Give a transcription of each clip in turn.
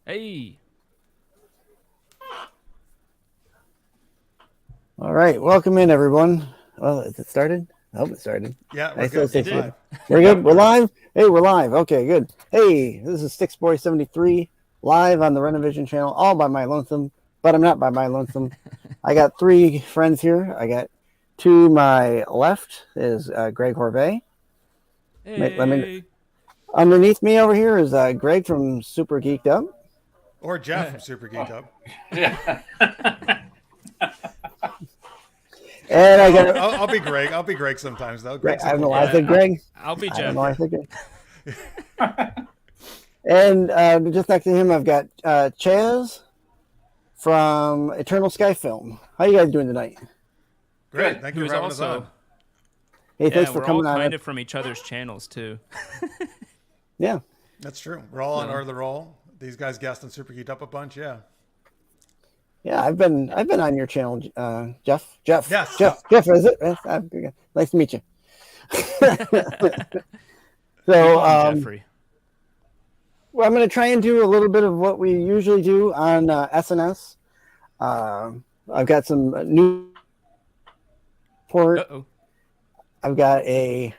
Hey. All right, welcome in everyone. Well, is it started? I hope it started. Yeah, we're I still good. say It We're did. live. we're good. Yep. We're live. Hey, we're live. Okay, good. Hey, this is Styx Boy 73 live on the Renovision channel, all by my lonesome. But I'm not by my lonesome. I got three friends here. I got to my left is Greg Horvey. Let me. Hey. Underneath me over here is Greg from Super Geeked Up, Or Jeff from Super Geeked Up. Yeah. and I got. I'll be Greg. I'll be Greg sometimes though. Greg, Greg's I a don't know cool why I guy. said Greg. I'll be I don't Jeff. know why I said Greg. And just next to him, I've got Chaz from Eternal Sky Film. How you guys doing tonight? Great. Good. Thank you Who's for having us also on. Hey, thanks for we're all coming on. kind of from each other's channels too. Yeah, That's true. We're all on Or the Roll. These guys guessed on Super Geeked Up a bunch. Yeah. yeah. I've been on your channel, Jeff. Yes. Jeff. Is it? Nice to meet you. We So, call him Jeffrey. well, I'm going to try and do a little bit of what we usually do on SNS. I've got some new report. Uh-oh. I've got a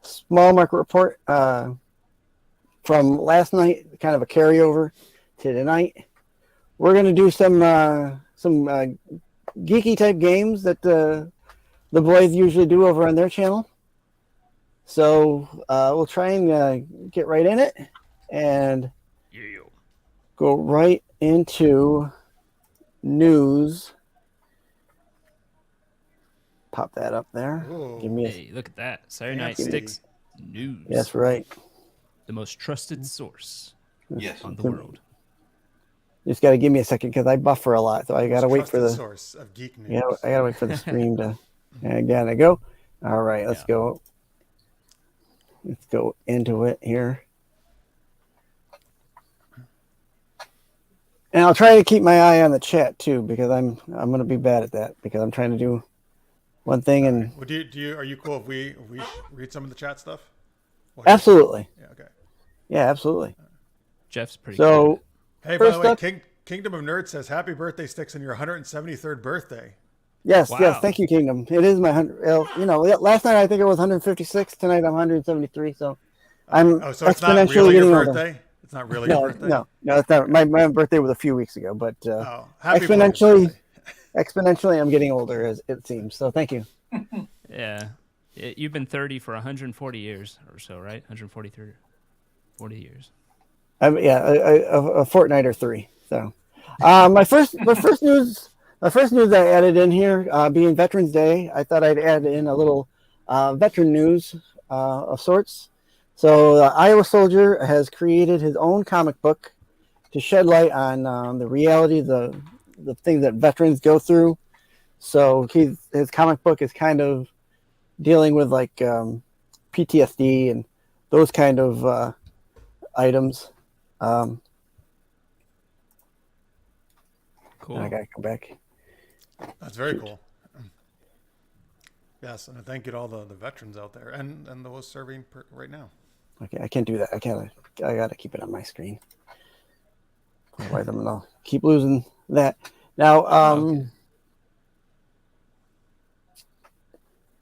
small market report from last night, kind of a carryover to tonight. We're going to do some geeky type games that the boys usually do over on their channel. So we'll try and get right in it and Yeah. go right into news. Pop that up there. Ooh. Give me a. Hey, look at that. Saturday Night Fancy. Styx News. That's right. The most trusted source Yes. on the world. Just got to give me a second because I buffer a lot, so I got to wait for Trusted the. source of geek news. Yeah, I got to wait for the stream to. Again, I go. All right, let's Yeah. go. Let's go into it here. And I'll try to keep my eye on the chat too, because I'm going to be bad at that because I'm trying to do one thing and Well, are you cool if we read some of the chat stuff? absolutely, Yeah. Okay. yeah, absolutely. Jeff's pretty So good. Hey, by First the way, up- Kingdom of Nerds says happy birthday, Sticks, on your 173rd birthday. yes, Wow. yes, thank you, Kingdom. It is my 100. You know, last night I think it was 156. Tonight I'm 173. So I'm Oh, so it's not exponentially really your getting older. birthday? It's not really your birthday? No, it's not. My birthday was a few weeks ago, but Oh, happy exponentially, birthday. exponentially, I'm getting older as it seems. So thank you. Yeah. You've been 30 for 140 years or so, right? 143, 40 years. A fortnight or three. So my first news I added in here being Veterans Day. I thought I'd add in a little veteran news of sorts. So Iowa Soldier has created his own comic book to shed light on the reality, the things that veterans go through. So his comic book is kind of dealing with like PTSD and those kind of items. Cool. I gotta come back. That's very cool. Yes, and thank you to all the veterans out there and those serving right now. Okay, I can't do that. I gotta keep it on my screen. Otherwise, I'm gonna keep losing that. Now, okay.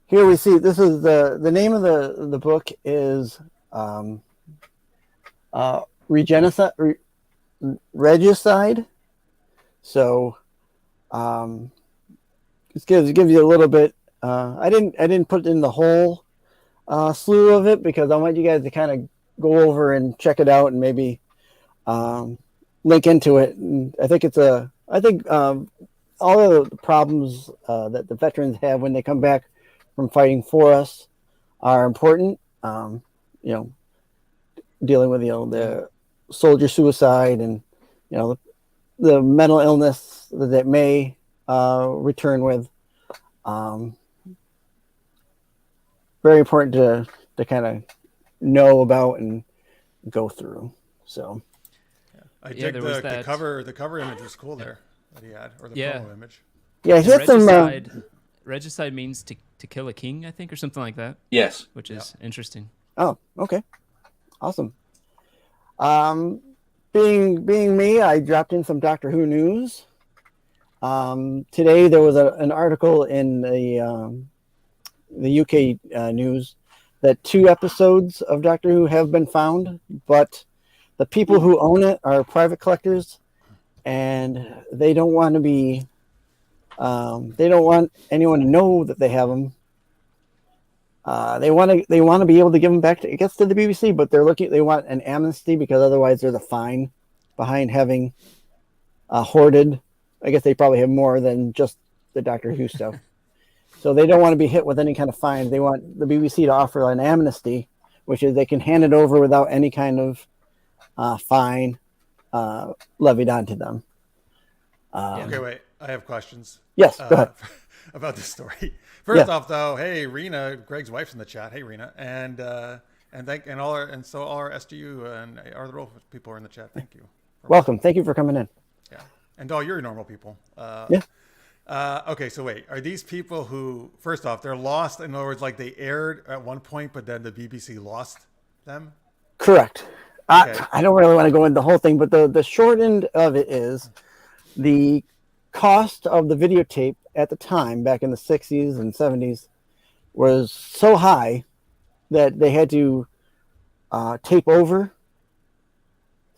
here we see this is the name of the book is Regicide. So, this gives you a little bit. I didn't put in the whole slew of it because I want you guys to kind of go over and check it out and maybe link into it. And I think all of the problems that the veterans have when they come back from fighting for us are important. Dealing with the soldier suicide and the mental illness that it may return with. Very important to kind of know about and go through. So I Yeah, dig there was the that- cover image was cool there that he had, or the Yeah. promo image. yeah, he had some. Regicide means to kill a king, I think, or something like that, Yes. which is interesting. Oh, okay, awesome. being me, I dropped in some Doctor Who news. Today there was an article in the UK news that 2 episodes of Doctor Who have been found, but the people who own it are private collectors, and they don't want to be. They don't want anyone to know that they have them. They want to be able to give them back to the BBC, but they want an amnesty because otherwise there's a fine behind having hoarded. I guess they probably have more than just the Doctor Who stuff. So they don't want to be hit with any kind of fine. They want the BBC to offer an amnesty, which is they can hand it over without any kind of fine levied onto them. Okay, wait. I have questions. Yes, go ahead. About this story. First off, though, hey, Rena, Greg's wife's in the chat. Hey, Rena, and all our SGU and our role people are in the chat. Thank you. Welcome. Thank you for coming in. Yeah, and all your normal people. Yeah. Okay, so wait, are these people who, first off, they're lost? In other words, like they aired at one point, but then the BBC lost them? Correct. Okay. I don't really want to go into the whole thing, but the short end of it is the cost of the videotape at the time, back in the 60s and 70s, was so high that they had to tape over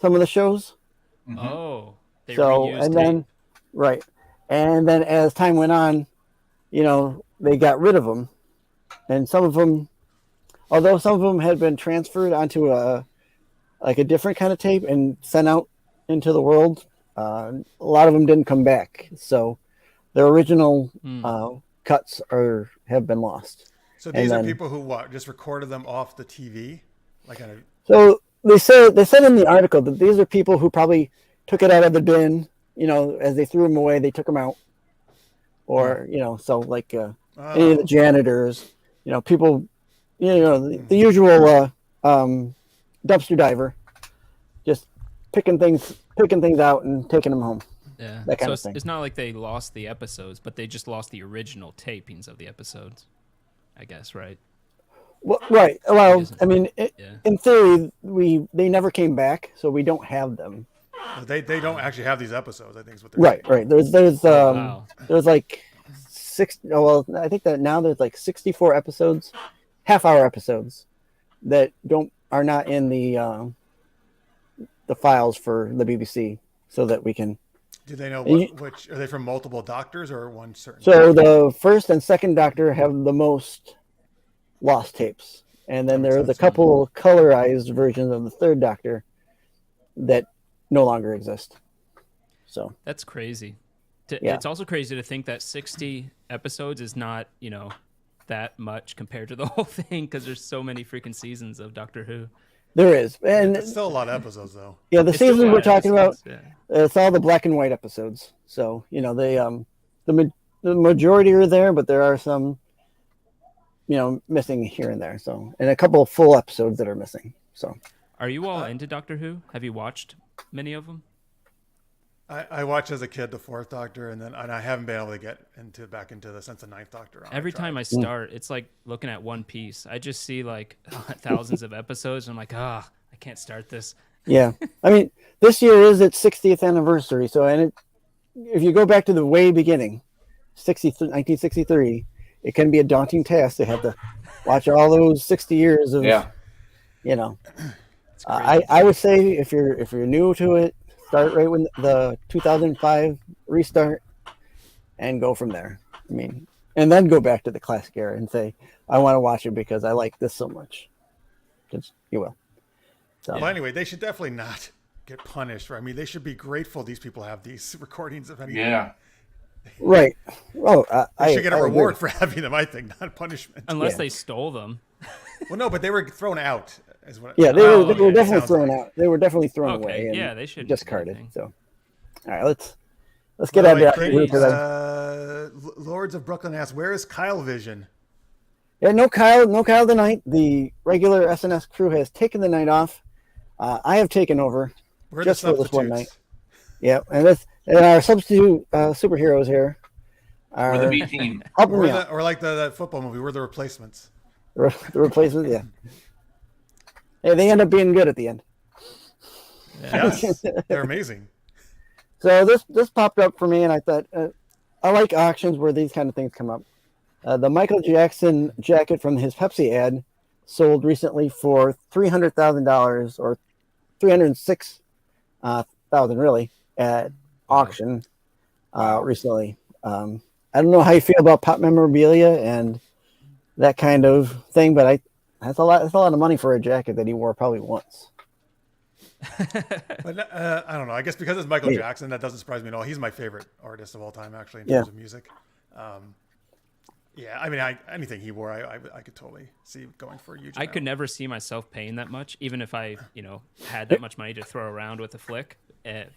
some of the shows. Mm-hmm. Oh, they so reused and then tape. Right. And then as time went on, they got rid of them. And some of them, although some of them had been transferred onto a different kind of tape and sent out into the world, a lot of them didn't come back. So their original cuts have been lost. So these are people who just recorded them off the TV? So they said in the article that these are people who probably took it out of the bin. As they threw them away, they took them out. Or, so like any of the janitors, people, the usual dumpster diver, just picking things out and taking them home. Yeah. That kind of thing. It's not like they lost the episodes, but they just lost the original tapings of the episodes, I guess, right? Well, right. Well, I mean, in theory, they never came back, so we don't have them. They don't actually have these episodes, I think is what they're saying. Right. There's like 6. Well, I think that now there's like 64 episodes, half-hour episodes that are not in the files for the BBC, so that we can. Do they know which are they from multiple doctors or one certain? So the first and second Doctor have the most lost tapes, and then there's a couple colorized versions of the third Doctor that no longer exist. So that's crazy. It's also crazy to think that 60 episodes is not, that much compared to the whole thing, because there's so many freaking seasons of Doctor Who. There is, and it's still a lot of episodes, though. Yeah, the seasons we're talking about, it's all the black and white episodes. So the majority are there, but there are some, missing here and there. So, and a couple of full episodes that are missing. So, are you all into Doctor Who? Have you watched many of them? I watched as a kid the Fourth Doctor, and I haven't been able to get back into the since the Ninth Doctor. Every time I start, it's like looking at One Piece. I just see like thousands of episodes, and I'm like, I can't start this. Yeah, I mean, this year is its 60th anniversary. So, if you go back to the way beginning, 1963, it can be a daunting task to have to watch all those 60 years of, I would say if you're new to it, start right when the 2005 restart and go from there. I mean, and then go back to the classic era and say, I want to watch it because I like this so much. Because you will. So. Well, anyway, they should definitely not get punished. Right? I mean, they should be grateful these people have these recordings of anything. Yeah. Right. Oh, they should get a reward for having them, I think, not punishment. Unless they stole them. Well, no, but they were thrown out. They were definitely thrown out. They were definitely thrown away. And they should discarded. So, all right, let's get out of that. Lords of Brooklyn asks, where is Kyle Vision? Yeah, no Kyle tonight. The regular SNS crew has taken the night off. I have taken over just for this one night. Yeah, and our substitute superheroes here are we're the B team. Or like the football movie, we're the replacements. The replacements, yeah. Hey, they end up being good at the end. Yes, they're amazing. So this popped up for me, and I thought I like auctions where these kind of things come up. The Michael Jackson jacket from his Pepsi ad sold recently for $300,000 or 306,000 really at auction recently. I don't know how you feel about pop memorabilia and that kind of thing, but that's a lot. That's a lot of money for a jacket that he wore probably once. But I don't know. I guess because it's Michael Jackson, that doesn't surprise me at all. He's my favorite artist of all time, actually, in terms of music. Yeah, I mean, anything he wore, I could totally see going for a huge. I could never see myself paying that much, even if I, had that much money to throw around with a flick.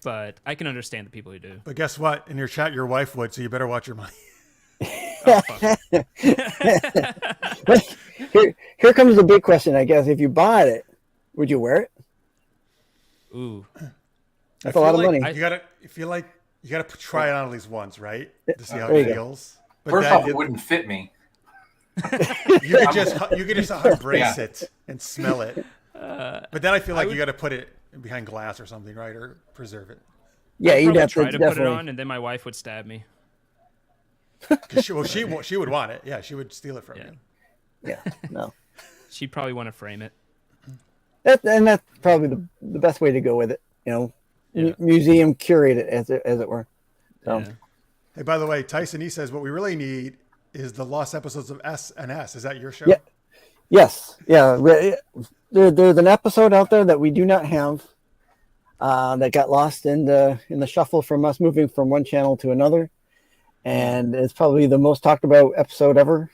But I can understand the people who do. But guess what? In your chat, your wife would, so you better watch your money. Oh, fuck. Here comes the big question, I guess. If you bought it, would you wear it? Ooh, that's a lot of money. You gotta try it on at least once, right, to see how There it you feels. But First off, it wouldn't fit me. You could just embrace it and smell it. But then I feel like you got to put it behind glass or something, right, or preserve it. Yeah, you'd have try to put it on, and then my wife would stab me. She would want it. Yeah, she would steal it from you. Yeah, no. She'd probably want to frame it. And that's probably the best way to go with it. Museum curate it as it were. So. Yeah. Hey, by the way, Tyson, he says what we really need is the lost episodes of S&S. Is that your show? Yeah. Yes. Yeah. There's an episode out there that we do not have that got lost in the shuffle from us moving from one channel to another, and it's probably the most talked about episode ever.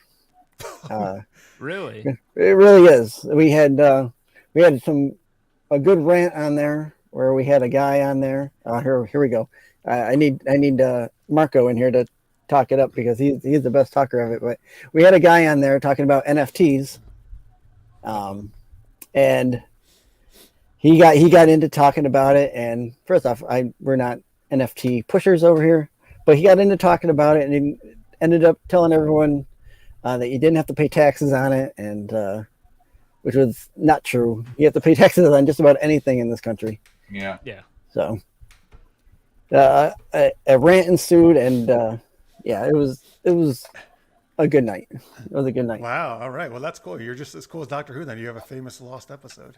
Really? It really is. We had a good rant on there where we had a guy on there. Here we go. I need Marco in here to talk it up because he's the best talker of it. But we had a guy on there talking about NFTs, and he got into talking about it. And first off, we're not NFT pushers over here, but he got into talking about it, and he ended up telling everyone that you didn't have to pay taxes on it, and which was not true. You have to pay taxes on just about anything in this country. Yeah. Yeah. So a rant ensued, and it was a good night. It was a good night. Wow. All right. Well, that's cool. You're just as cool as Doctor Who. Then you have a famous lost episode.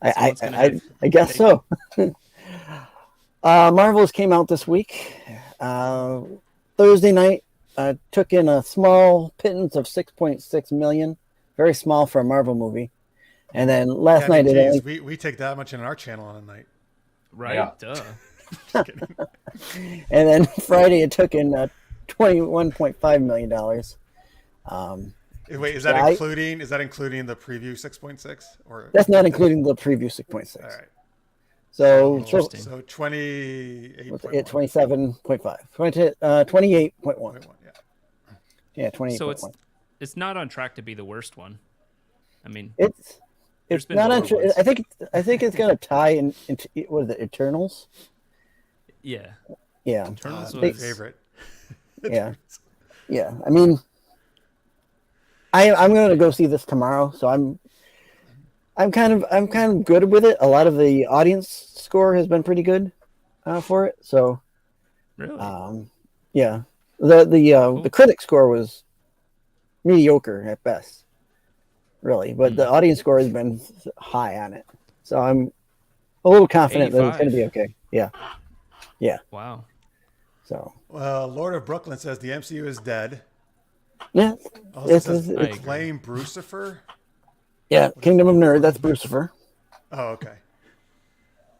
I guess so. Marvels came out this week. Thursday night took in a small pittance of 6.6 million. Very small for a Marvel movie. And then last night we take that much in our channel on a night. Right. Yeah. Duh. And then Friday it took in $21.5 million. Wait, is that including the preview 6.6 or that's not including the preview 6.6? All right. So 28. 27.5. 28.1. Yeah, 28.1. So it's not on track to be the worst one. I mean, it's not on. ones. I think it's gonna tie into what is it, Eternals? Yeah. Yeah. Eternals my was favorite. Yeah. Yeah. I mean, I'm gonna go see this tomorrow, so I'm kind of good with it. A lot of the audience score has been pretty good for it. So really. Yeah. The critic score was mediocre at best. Really, but the audience score has been high on it, so I'm a little confident that it's going to be okay. Yeah. Wow. So. Lord of Brooklyn says the MCU is dead. Yeah. It's playing Brucifer. Yeah, Kingdom of Nerd. That's Brucifer. Oh, okay.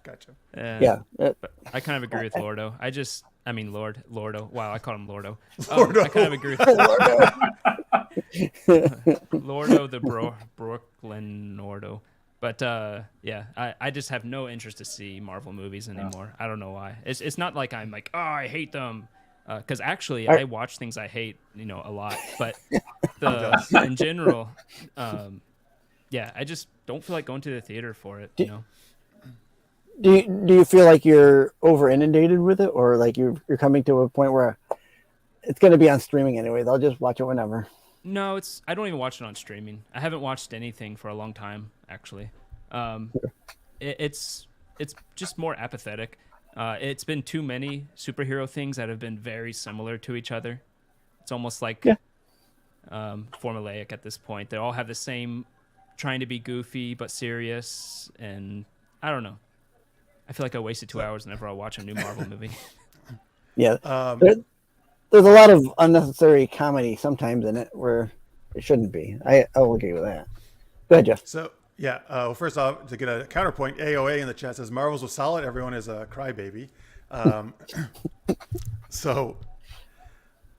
Gotcha. Yeah. But I kind of agree with Lordo. Lordo. Wow, I called him Lordo. I kind of agree with Lordo, the Brooklyn Nordo. But I just have no interest to see Marvel movies anymore. I don't know why. It's not like I'm like, oh, I hate them. Because actually, I watch things I hate, a lot. But in general, I just don't feel like going to the theater for it. Do you feel like you're over inundated with it, or like you're coming to a point where it's going to be on streaming anyway? They'll just watch it whenever. No, I don't even watch it on streaming. I haven't watched anything for a long time, actually. it's just more apathetic. It's been too many superhero things that have been very similar to each other. It's almost like Yeah. formulaic at this point. They all have the same, trying to be goofy but serious, and I don't know. I feel like I wasted 2 hours whenever I watch a new Marvel movie. Yeah. There's a lot of unnecessary comedy sometimes in it where it shouldn't be. I'll agree with that. Go ahead, Jeff. So yeah, well, first off, to get a counterpoint, AOA in the chat says Marvels was solid. Everyone is a crybaby. So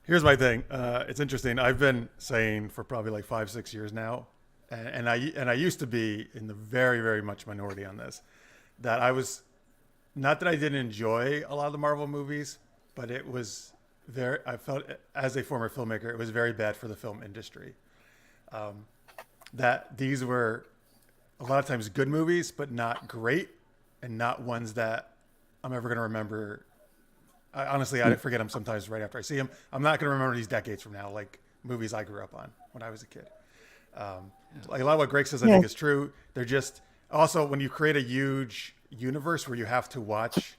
here's my thing. It's interesting. I've been saying for probably like 5-6 years now, and I used to be in the very, very much minority on this, that I was, not that I didn't enjoy a lot of the Marvel movies, but it was very, I felt as a former filmmaker, it was very bad for the film industry. That these were a lot of times good movies, but not great, and not ones that I'm ever going to remember. Honestly, I forget them sometimes right after I see them. I'm not going to remember these decades from now, like movies I grew up on when I was a kid. Like a lot of what Greg says, I think is true. They're just, also when you create a huge universe where you have to watch,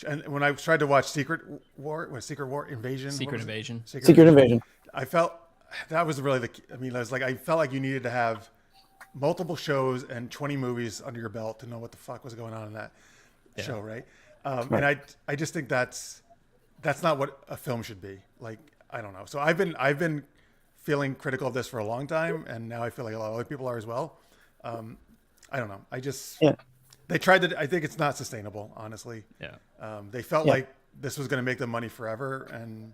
and when I tried to watch Secret Invasion, I felt that was really I felt like you needed to have multiple shows and 20 movies under your belt to know what the fuck was going on in that show, right? And I just think that's not what a film should be. Like, I don't know. So I've been feeling critical of this for a long time, and now I feel like a lot of other people are as well. I don't know. They tried to. I think it's not sustainable, honestly. Yeah. They felt like this was going to make them money forever, and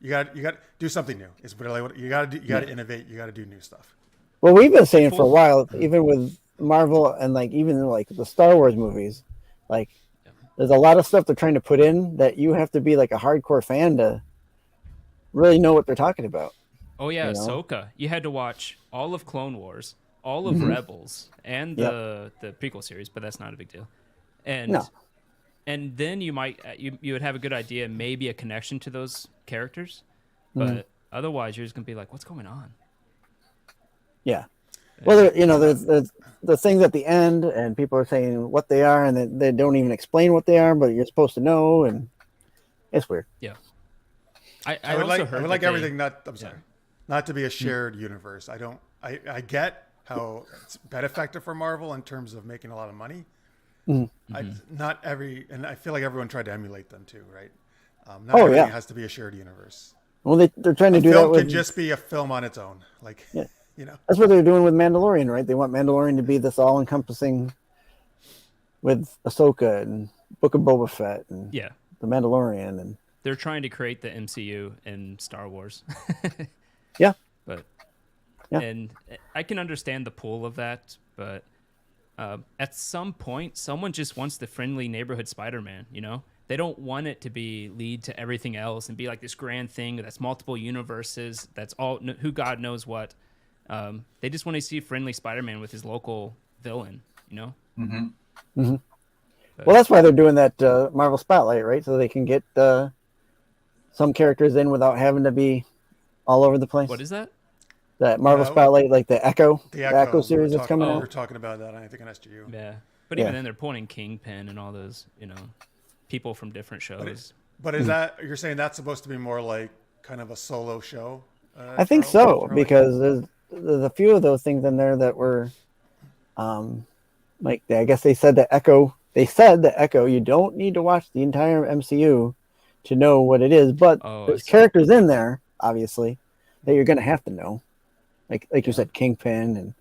you got to do something new. It's really what you got to do. You got to innovate. You got to do new stuff. Well, we've been saying for a while, even with Marvel and like even like the Star Wars movies, like there's a lot of stuff they're trying to put in that you have to be like a hardcore fan to really know what they're talking about. Oh yeah, Ahsoka. You had to watch all of Clone Wars, all of Rebels, and the prequel series, but that's not a big deal. And then you might you would have a good idea, maybe a connection to those characters, but otherwise you're just gonna be like, what's going on? Yeah. Well, there's the things at the end, and people are saying what they are, and they don't even explain what they are, but you're supposed to know, and it's weird. Yeah. I would like everything not to be a shared universe. I get how it's been effective for Marvel in terms of making a lot of money. And I feel like everyone tried to emulate them too, right? Not everything has to be a shared universe. Well, they're trying to do that. Film can just be a film on its own, like That's what they're doing with Mandalorian, right? They want Mandalorian to be this all-encompassing with Ahsoka and Book of Boba Fett and the Mandalorian, and they're trying to create the MCU in Star Wars. And I can understand the pull of that, but at some point, someone just wants the friendly neighborhood Spider-Man. They don't want it to lead to everything else and be like this grand thing that's multiple universes. That's all who God knows what. They just want to see friendly Spider-Man with his local villain. Well, that's why they're doing that Marvel Spotlight, right? So they can get some characters in without having to be all over the place. What is that? That Marvel Spotlight, like the Echo series that's coming out. We were talking about that, I think, on SGU. Yeah, but even then, they're pulling Kingpin and all those, people from different shows. But is that, you're saying that's supposed to be more like kind of a solo show? I think so, because there's a few of those things in there that were, like I guess they said the Echo. They said the Echo. You don't need to watch the entire MCU to know what it is, but there's characters in there, obviously, that you're going to have to know. Like you said, Kingpin, and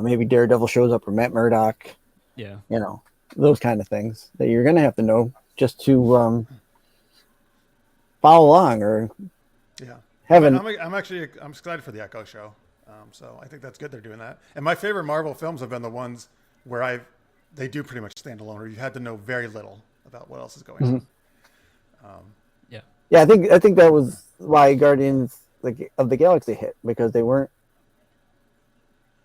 maybe Daredevil shows up or Matt Murdock. Yeah. Those kind of things that you're going to have to know just to follow along or I'm excited for the Echo show. So I think that's good they're doing that. And my favorite Marvel films have been the ones where they do pretty much stand alone, or you had to know very little about what else is going on. I think that was why Guardians of the Galaxy hit, because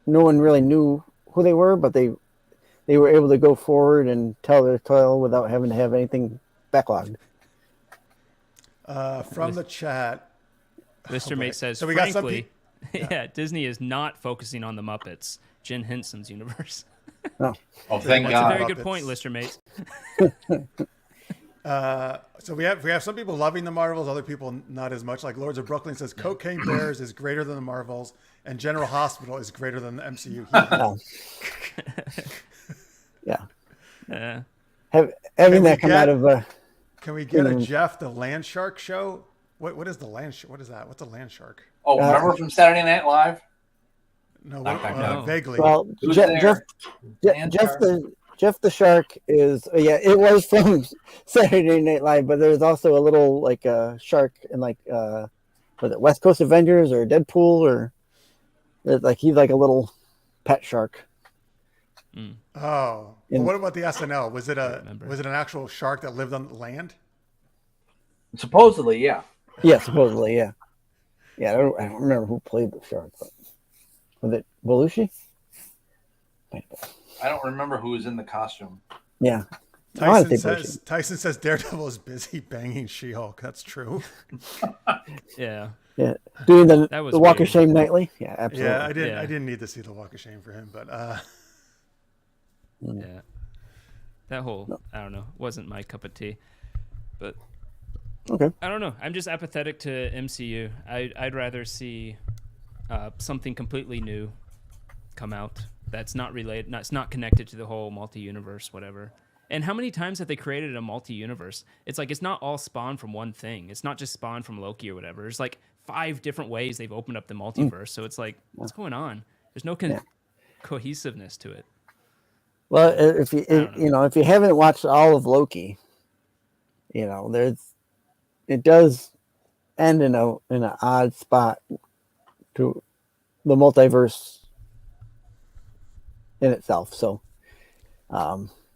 no one really knew who they were, but they were able to go forward and tell their tale without having to have anything backlogged. From the chat, Mr. Mate says, so we frankly, Disney is not focusing on the Muppets, Jen Henson's universe. No. Oh, thank That's God. a very good point, Lister mates. So we have some people loving the Marvels, other people not as much. Like Lords of Brooklyn says, Cocaine Bears is greater than the Marvels, and General Hospital is greater than the MCU. Yeah. Having that come out of can we get a Jeff the Land Shark show? What is the land? What is that? What's a land shark? Oh, remember from Saturday Night Live? No, No. vaguely. Well, Jeff the Shark is it was from Saturday Night Live, but there's also a little like shark in like was it West Coast Avengers or Deadpool or like he's like a little pet shark. Oh, well, what about the SNL? Was it an actual shark that lived on land? Supposedly, yeah. Yeah, supposedly, yeah. Yeah, I don't remember who played the shark, but was it Belushi? I don't remember who was in the costume. Yeah. Tyson says Daredevil is busy banging She-Hulk. That's true. Yeah. Yeah. Doing the Walk weird. of Shame nightly. Yeah, absolutely. Yeah, I didn't need to see the Walk of Shame for him, but yeah. That whole I don't know, wasn't my cup of tea. But okay. I don't know. I'm just apathetic to MCU. I'd rather see something completely new come out that's not related, it's not connected to the whole multi-universe, whatever. And how many times have they created a multi-universe? It's like it's not all spawned from one thing. It's not just spawned from Loki or whatever. There's like 5 different ways they've opened up the multiverse. So it's like, what's going on? There's no cohesiveness to it. Well, if you haven't watched all of Loki, it does end in an odd spot to the multiverse in itself. So,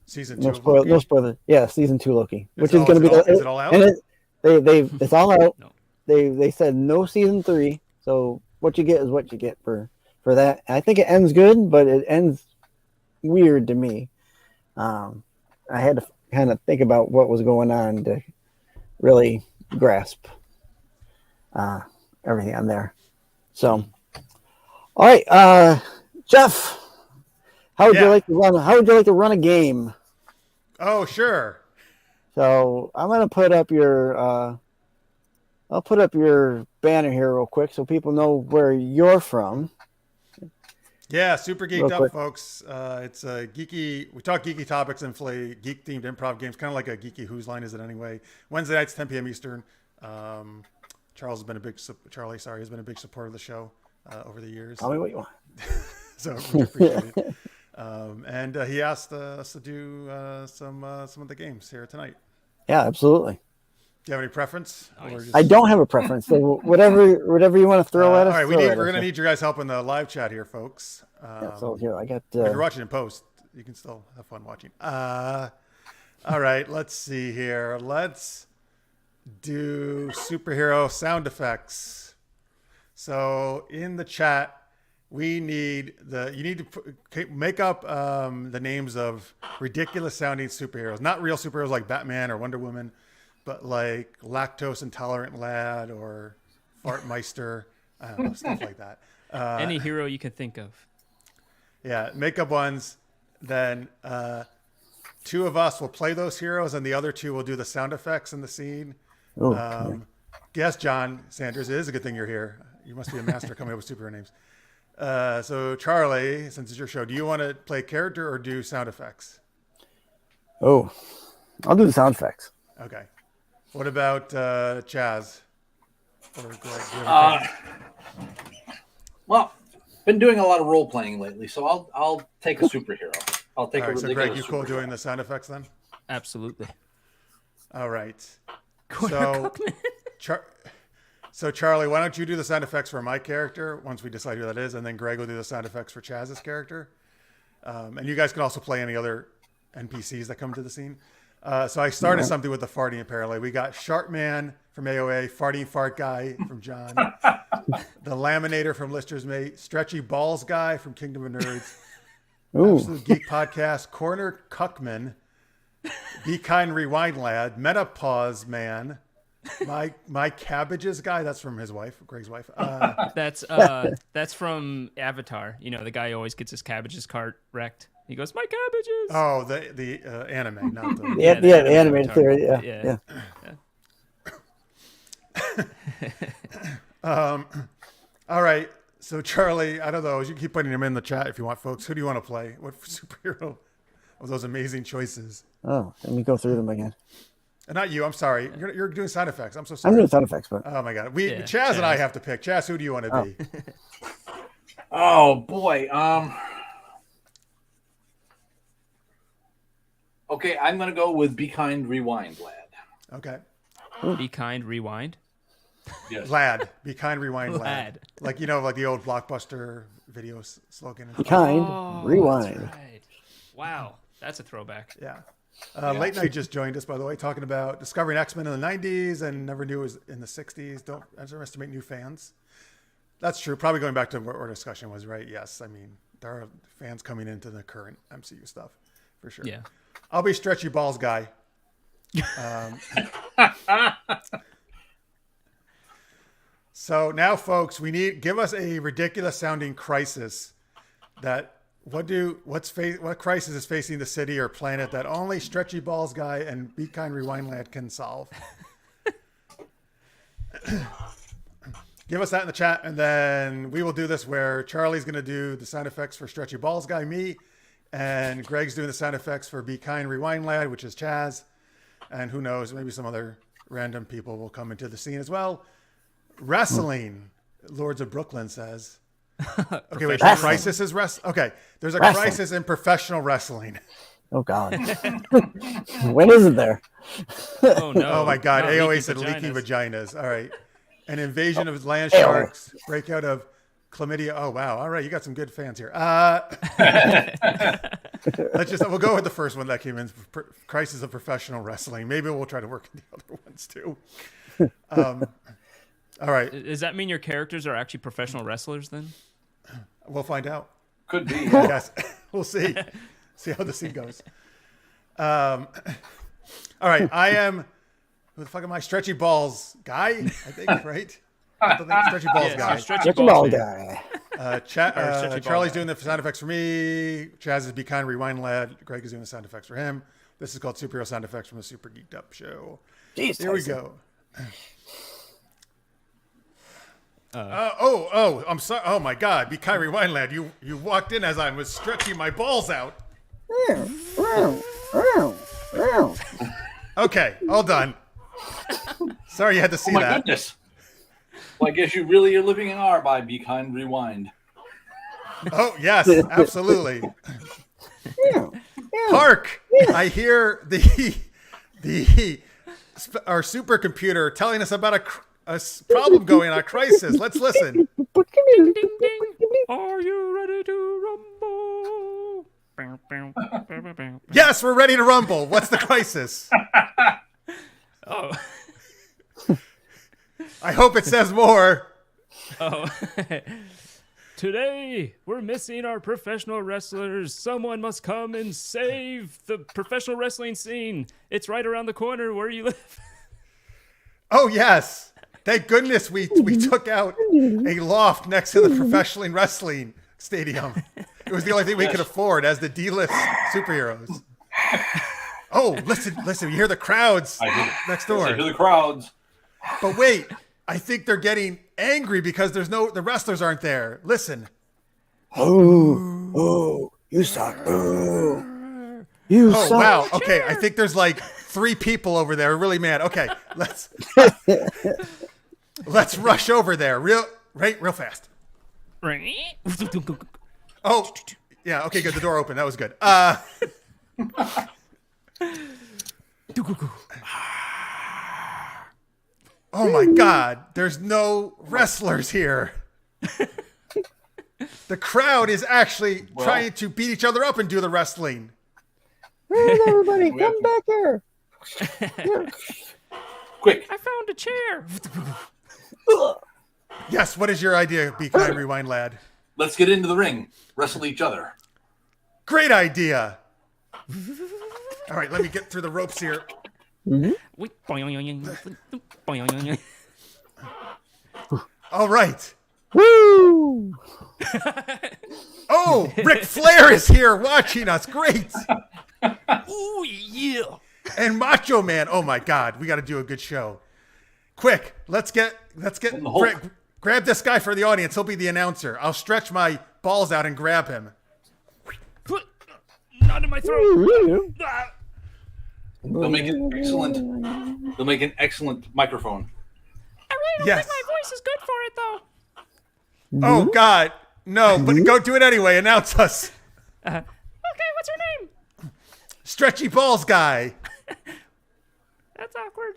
season 2. No spoiler. Yeah, season 2 Loki, which is going to be. Is it all out? And it's all out. No. They said no season 3. So what you get is what you get for that. And I think it ends good, but it ends weird to me. I had to kind of think about what was going on to really grasp everything on there. So, all right, Jeff, how would you like to run a game? Oh, sure. So I'm gonna put up your I'll put up your banner here real quick so people know where you're from. Yeah, super geeked up, folks. It's a geeky. We talk geeky topics and play geek-themed improv games, kind of like a geeky Whose Line Is It Anyway? Wednesday nights, 10 p.m. Eastern. Charlie has been a big supporter of the show over the years. Tell me what you want. So we appreciate it. And he asked us to do some of the games here tonight. Yeah, absolutely. Do you have any preference? Nice. I don't have a preference. So whatever you want to throw at us. All right, we're going to need your guys' help in the live chat here, folks. So here I got. If you're watching in post, you can still have fun watching. All right, let's see here. Let's do superhero sound effects. So in the chat, you need to make up the names of ridiculous sounding superheroes, not real superheroes like Batman or Wonder Woman, but like lactose intolerant lad or fartmeister, I don't know, stuff like that. Any hero you can think of. Yeah, make up ones. Then 2 of us will play those heroes, and the other 2 will do the sound effects in the scene. Guess John Sanders, it is a good thing you're here. You must be a master coming up with superhero names. So Charlie, since it's your show, do you want to play character or do sound effects? Oh, I'll do the sound effects. Okay. What about Chaz? Or Greg? Well, been doing a lot of role playing lately, so I'll take a superhero. I'll take a ridiculous. So Greg, you cool superhero. doing the sound effects then? Absolutely. All right. So, So Charlie, why don't you do the sound effects for my character once we decide who that is, and then Greg will do the sound effects for Chaz's character. And you guys can also play any other NPCs that come to the scene. So I started something with the farting apparently. We got Sharpman from AOA, Farting Fart Guy from John, the Laminator from Lister's Mate, Stretchy Balls Guy from Kingdom of Nerds, Absolute Geek Podcast, Corner Cuckman, Be Kind Rewind Lad, Menopause Man, my Cabbages Guy. That's from his wife, Greg's wife. that's from Avatar. You know, the guy who always gets his cabbages cart wrecked. He goes, my cabbages. Oh, the anime, not the. The animated series. Yeah. All right. So Charlie, I don't know. You keep putting them in the chat if you want, folks. Who do you want to play? What superhero of those amazing choices? Oh, let me go through them again. Not you. I'm sorry. You're doing sound effects. I'm so sorry. I'm doing sound effects, but oh my god, Chaz and I have to pick. Chaz, who do you want to be? Oh boy. Okay, I'm gonna go with Be Kind, Rewind, Lad. Okay. Be kind, rewind. Yes. Lad. Be kind, rewind, lad. Lad. Like like the old Blockbuster video slogan. be kind, rewind. That's right. Wow, that's a throwback. Yeah. Late Night just joined us, by the way, talking about discovering X-Men in the 90s and never knew it was in the 60s. Don't underestimate new fans. That's true. Probably going back to what our discussion was, right? Yes. I mean, there are fans coming into the current MCU stuff for sure. Yeah. I'll be Stretchy Balls guy. So now, folks, give us a ridiculous sounding crisis that what crisis is facing the city or planet that only Stretchy Balls guy and Be Kind Rewind Lad can solve. Give us that in the chat, and then we will do this where Charlie's going to do the sound effects for Stretchy Balls guy, me, and Greg's doing the sound effects for Be Kind Rewind Lad, which is Chaz, and who knows, maybe some other random people will come into the scene as well. Wrestling, Lords of Brooklyn says. Okay, wait, crisis is okay, there's a crisis in professional wrestling. Oh God. When isn't there? Oh no. Oh my God. Not AOA leaky said leaking vaginas. All right. An invasion of land AOA. sharks, breakout of chlamydia. Oh wow. All right, you got some good fans here. We'll go with the first one that came in. Crisis of professional wrestling. Maybe we'll try to work in the other ones too. All right. Does that mean your characters are actually professional wrestlers then? We'll find out. Could be. Yes. We'll see. See how the scene goes. All right. I am, who the fuck am I? Stretchy Balls guy, I think, right? Stretchy Balls guy. Stretchy Ball balls, guy. Charlie's doing the sound effects for me. Chaz is Be Kind Rewind Lad. Greg is doing the sound effects for him. This is called Superhero Sound Effects from the Super Geeked Up Show. Jeez, Here we go. I'm sorry. Oh my God, Be Kind Rewind Lad. You walked in as I was stretching my balls out. Okay, all done. Sorry you had to see Oh my that. goodness. Well, I guess you really are living in R by Be Kind, Rewind. Oh yes, absolutely. Hark! I hear our supercomputer telling us about a problem going on, a crisis. Let's listen. Ding, ding, ding. Are you ready to rumble? Yes, we're ready to rumble. What's the crisis? Oh. I hope it says more. Oh. Today, we're missing our professional wrestlers. Someone must come and save the professional wrestling scene. It's right around the corner where you live. Oh, yes. Thank goodness we took out a loft next to the professional wrestling stadium. It was the only thing we could afford as the D-list superheroes. Oh, listen, you hear the crowds next door. I hear the crowds. But wait, I think they're getting angry because the wrestlers aren't there. Listen. Oh, you suck. Oh, you suck. Oh, wow. Okay, I think there's like 3 people over there really mad. Okay, let's rush over there real fast. Oh, yeah. Okay, good. The door opened. That was good. Oh my God, there's no wrestlers here. The crowd is actually trying to beat each other up and do the wrestling. Where's everybody? Come back here. Quick. I found a chair. Yes, what is your idea, Be Kind Rewind Lad? Let's get into the ring. Wrestle each other. Great idea. All right, let me get through the ropes here. All right. Woo! Oh, Ric Flair is here watching us. Great. Ooh, yeah. And Macho Man. Oh my God, we got to do a good show. Quick, let's get grab this guy for the audience. He'll be the announcer. I'll stretch my balls out and grab him. Not in my throat. They'll make an excellent. They'll make an excellent microphone. I really don't think my voice is good for it, though. Oh God, no! But go do it anyway. Announce us. Okay, what's your name? Stretchy balls guy. That's awkward.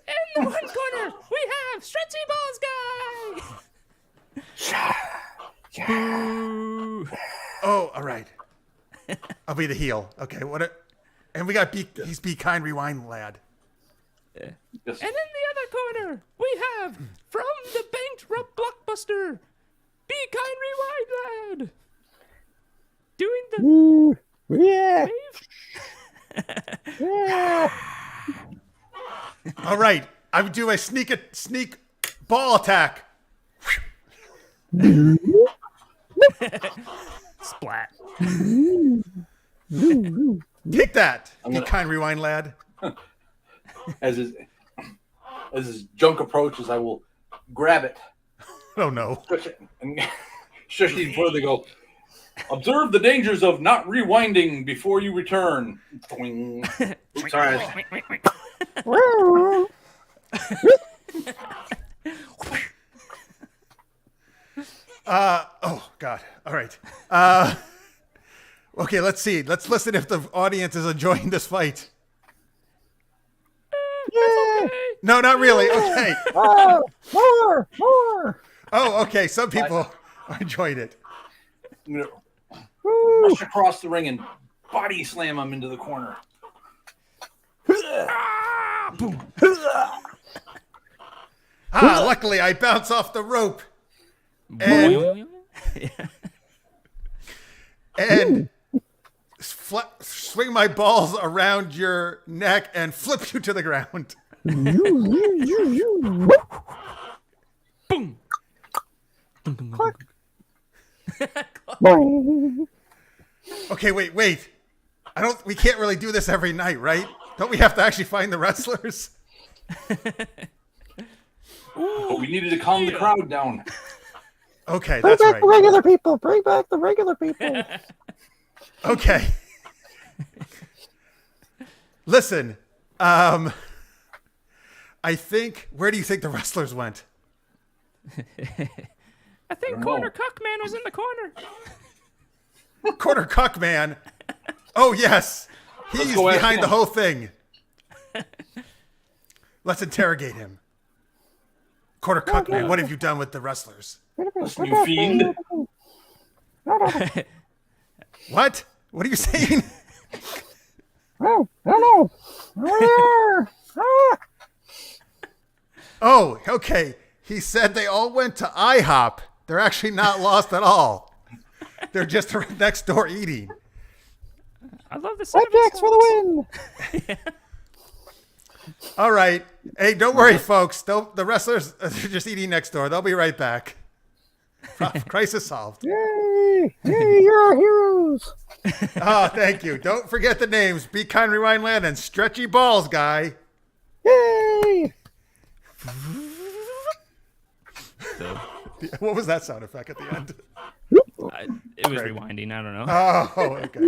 In the one corner, we have Stretchy Balls Guy. Oh, all right. I'll be the heel. Okay, and we got he's Be Kind Rewind Lad. Yes. And in the other corner, we have from the bankrupt Blockbuster, Be Kind Rewind Lad. Doing the Yeah. wave. All right, I would do a sneak ball attack. Splat. Take that, Be Kind Rewind Lad. As his junk approaches, I will grab it. Oh no. Stretch it, and stretch it even further. Go. Observe the dangers of not rewinding before you return. Oops, sorry. Oh God. All right. Okay, let's see. Let's listen if the audience is enjoying this fight. Yeah. No, not really. Okay. Oh, more. Oh, okay. Some people enjoyed it. Rush across the ring and body slam him into the corner. Luckily I bounce off the rope. And swing my balls around your neck and flip you to the ground. Boom. Okay, wait. We can't really do this every night, right? Don't we have to actually find the wrestlers? But we needed to calm the crowd down. Okay, Bring that's back right. the regular people. Bring back the regular people. Okay. Listen, I think, where do you think the wrestlers went? I think Corner Cuckman was in the corner. Corner Cuckman. Oh, yes. He's behind the whole thing. Let's interrogate him. Corner Cuckman, what have you done with the wrestlers? You fiend. What? What are you saying? Oh, no. Oh, okay. He said they all went to IHOP. They're actually not lost at all. They're just next door eating. I love the Blackjacks for the win. All right. Hey, don't worry, folks. The wrestlers are just eating next door. They'll be right back. Crisis solved. Yay, you're our heroes. Oh, thank you. Don't forget the names. Be Kind Rewind Land and Stretchy Balls Guy. Yay. What was that sound effect at the end? It was rewinding. I don't know. Oh, okay.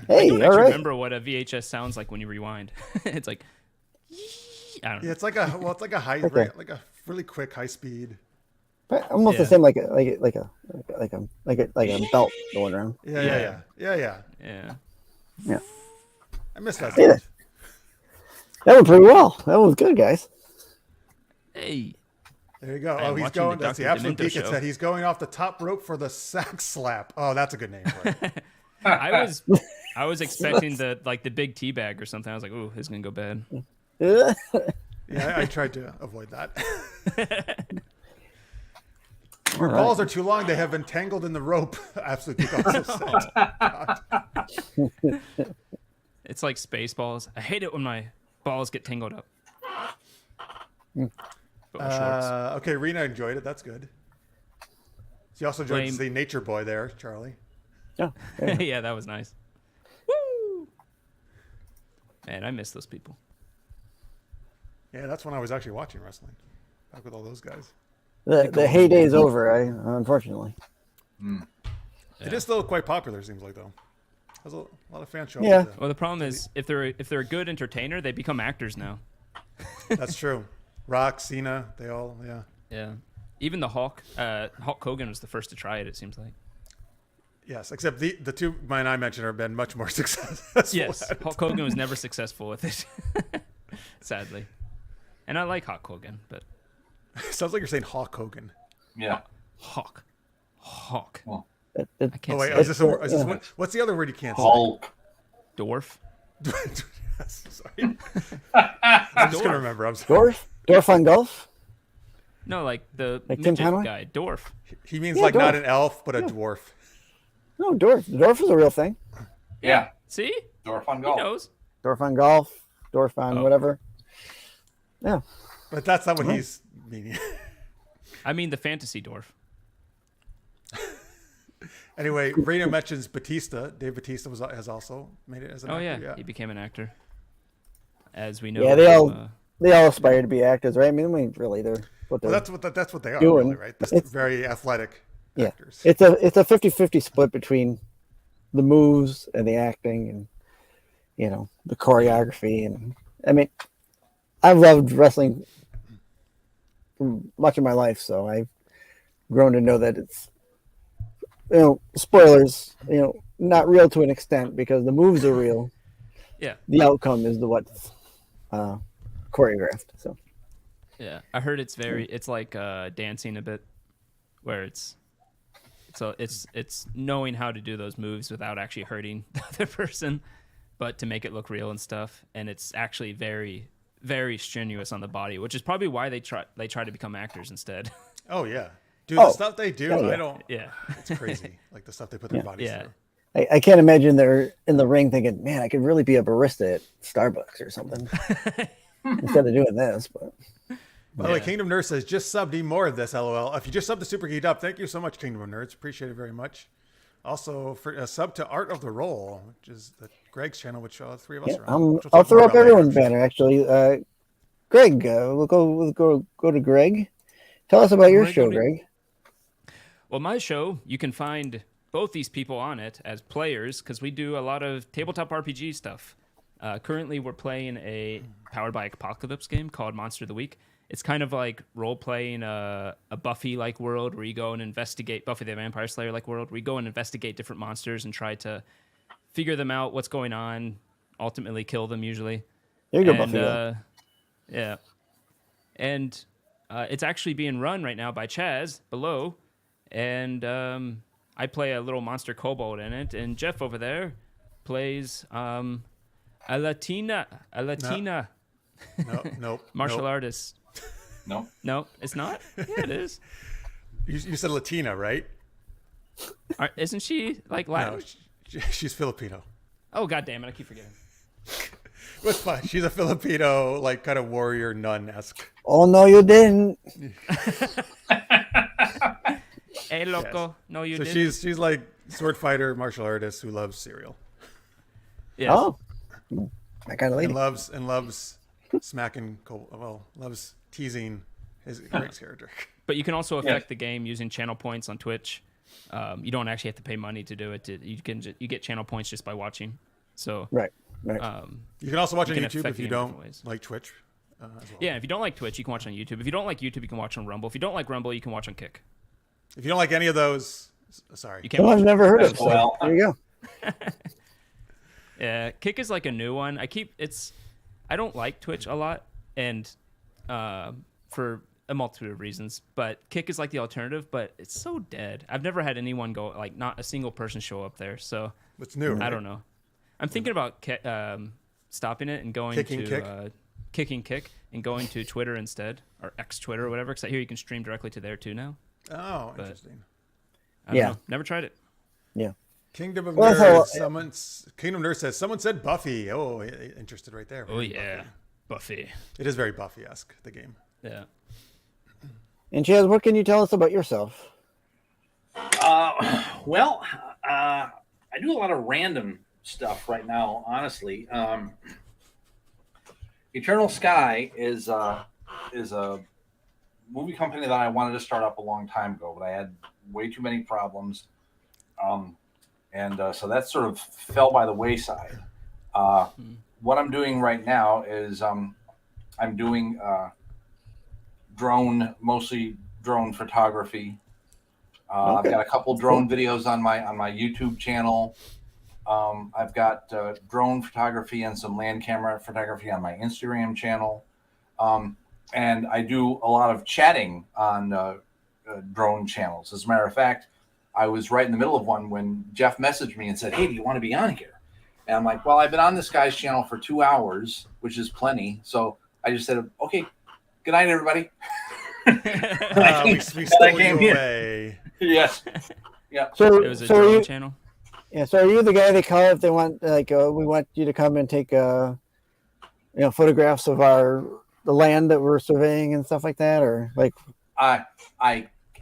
Hey, I don't all actually right. remember what a VHS sounds like when you rewind. It's like, I don't know. Yeah, it's like a high, Okay. like a really quick high speed. But almost the Yeah. same, like a belt going around. Yeah. Yeah. Yeah, I missed that. Yeah. sound. that went pretty well. That was good, guys. Hey. There you go. I am Oh, he's watching going. the That's the Dr. absolute Demento peak. It show. said he's going off the top rope for the sack slap. Oh, that's a good name for it. I was expecting the big tea bag or something. I was like, ooh, this is gonna go bad. Yeah, I tried to avoid that. All right. Balls are too long. They have entangled in the rope. Absolute peak also said. It's like Spaceballs. I hate it when my balls get tangled up. But with shorts. Okay, Rena enjoyed it. That's good. So you also joined Blame- the Nature Boy there, Charlie. Yeah. Yeah. Yeah, that was nice. Woo! Man, I miss those people. Yeah, that's when I was actually watching wrestling. Back with all those guys. The heyday's over, unfortunately. It is still quite popular, it seems like, though. There's a lot of fans show Yeah. up. Well, the problem is if they're a good entertainer, they become actors now. That's true. Rock, Cena, they all, yeah. Yeah. Even the Hulk Hogan was the first to try it. It seems like. Yes, except the two mine I mentioned have been much more successful. Yes, at it. Hulk Hogan was never successful with it, sadly. And I like Hulk Hogan, but Sounds like you're saying Hawk Hogan. Yeah. Hawk. Well, I Oh can't wait, say is this one? What's the other word you can't say? Hulk. dwarf. Yes, sorry. I'm just gonna remember. I'm sorry. Dwarf on golf. No, like the Like Tim midget Conway? guy, dwarf. He means Yeah, like not dwarf. an elf, but a Yeah. dwarf. No, dwarf. Dwarf is a real thing. Yeah. See, Dwarf on he golf. knows. Dwarf on golf. Dwarf on whatever. Yeah. But that's not what he's meaning. I mean the fantasy dwarf. Anyway, Rena mentions Batista. Dave Batista has also made it as an Oh actor. yeah, he became an actor. As we know. Yeah, they from, all aspire to be actors, right? I mean, really, they're what they're Well, that's what they are, doing. really, right? They're It's- very athletic yeah. actors. It's a 50-50 split between the moves and the acting and the choreography. And I mean, I've loved wrestling for much of my life, so I've grown to know that it's spoilers, not real to an extent because the moves are real. Yeah. The outcome is what's choreographed. So Yeah, I heard it's like dancing a bit, where it's knowing how to do those moves without actually hurting the other person, but to make it look real and stuff. And it's actually very, very strenuous on the body, which is probably why they try to become actors instead. Oh yeah, dude, the stuff they do, yeah. I don't. Yeah. It's crazy. Like the stuff they put their bodies Yeah. through. I can't imagine they're in the ring thinking, man, I could really be a barista at Starbucks or something instead of doing this. But By the way, Kingdom Nerd says, just subbed, need more of this, LOL. If you just subbed to Super Geeked Up, thank you so much, Kingdom of Nerds. Appreciate it very much. Also, for a sub to Art of the Roll, which is Greg's channel, which three of us are on. Which we'll I'll talk more throw up about later, everyone's I'm sure. banner actually. Greg, we'll go to Greg. Tell us about your show, Greg. Well, my show, you can find both these people on it as players because we do a lot of tabletop RPG stuff. Currently, we're playing a powered by Apocalypse game called Monster of the Week. It's kind of like role-playing a Buffy-like world where you go and investigate, Buffy the Vampire Slayer-like world, where you go and investigate different monsters and try to figure them out, what's going on, ultimately kill them usually. There you go, And, Buffy. yeah. And it's actually being run right now by Chaz below. And I play a little monster kobold in it. And Jeff over there plays a Latina Nope. martial nope. artist. No. No, it's not? Yeah, it is. You said Latina, right? Isn't she like Latin? No, she's Filipino. Oh, God damn it. I keep forgetting. What's fine? She's a Filipino, like kind of warrior nun-esque. Oh no, you didn't. Hey, loco. Yes. No, you So didn't. she's like sword fighter, martial artist who loves cereal Yes. Oh, that kind of lady. and loves smacking. Loves teasing Greg's character. But you can also affect the game using channel points on Twitch. You don't actually have to pay money to do it. You get channel points just by watching. So Right. You can also watch You on can YouTube affect if you it in different don't ways. like Twitch. As well. yeah, if you don't like Twitch, you can watch on YouTube. If you don't like YouTube, you can watch on Rumble. If you don't like Rumble, you can watch on Kick. If you don't like any of those, sorry. You can't Well, watch. I've never heard of it. Well. So there you go. Yeah, Kick is like a new one. I don't like Twitch a lot, and for a multitude of reasons. But Kick is like the alternative, but it's so dead. I've never had anyone go, like, not a single person show up there. So It's new. I Right? don't know. I'm thinking about stopping it and going Kicking to Kick? Kicking Kick and going to Twitter instead, or X Twitter or whatever. Because I hear you can stream directly to there too now. Oh, interesting. I don't Yeah. know. Never tried it. Yeah. Kingdom of Well, Nerds. so- Kingdom Nerd says someone said Buffy. Oh, interested right there. Oh Very yeah, Buffy. Buffy. It is very Buffy-esque, the game. Yeah. And Chaz, what can you tell us about yourself? Well, I do a lot of random stuff right now. Honestly, Eternal Sky is a movie company that I wanted to start up a long time ago, but I had way too many problems, and so that sort of fell by the wayside. What I'm doing right now is I'm doing mostly drone photography. I've got a couple drone videos on my YouTube channel. I've got drone photography and some land camera photography on my Instagram channel. And I do a lot of chatting on drone channels. As a matter of fact, I was right in the middle of one when Jeff messaged me and said, "Hey, do you want to be on here?" And I'm like, "Well, I've been on this guy's channel for 2 hours, which is plenty." So I just said, "Okay, good night, everybody." We stole you away. Yes. Yeah. So It was a drone channel. Yeah. So are you the guy they call if they want we want you to come and take photographs of the land that we're surveying and stuff like that, or like?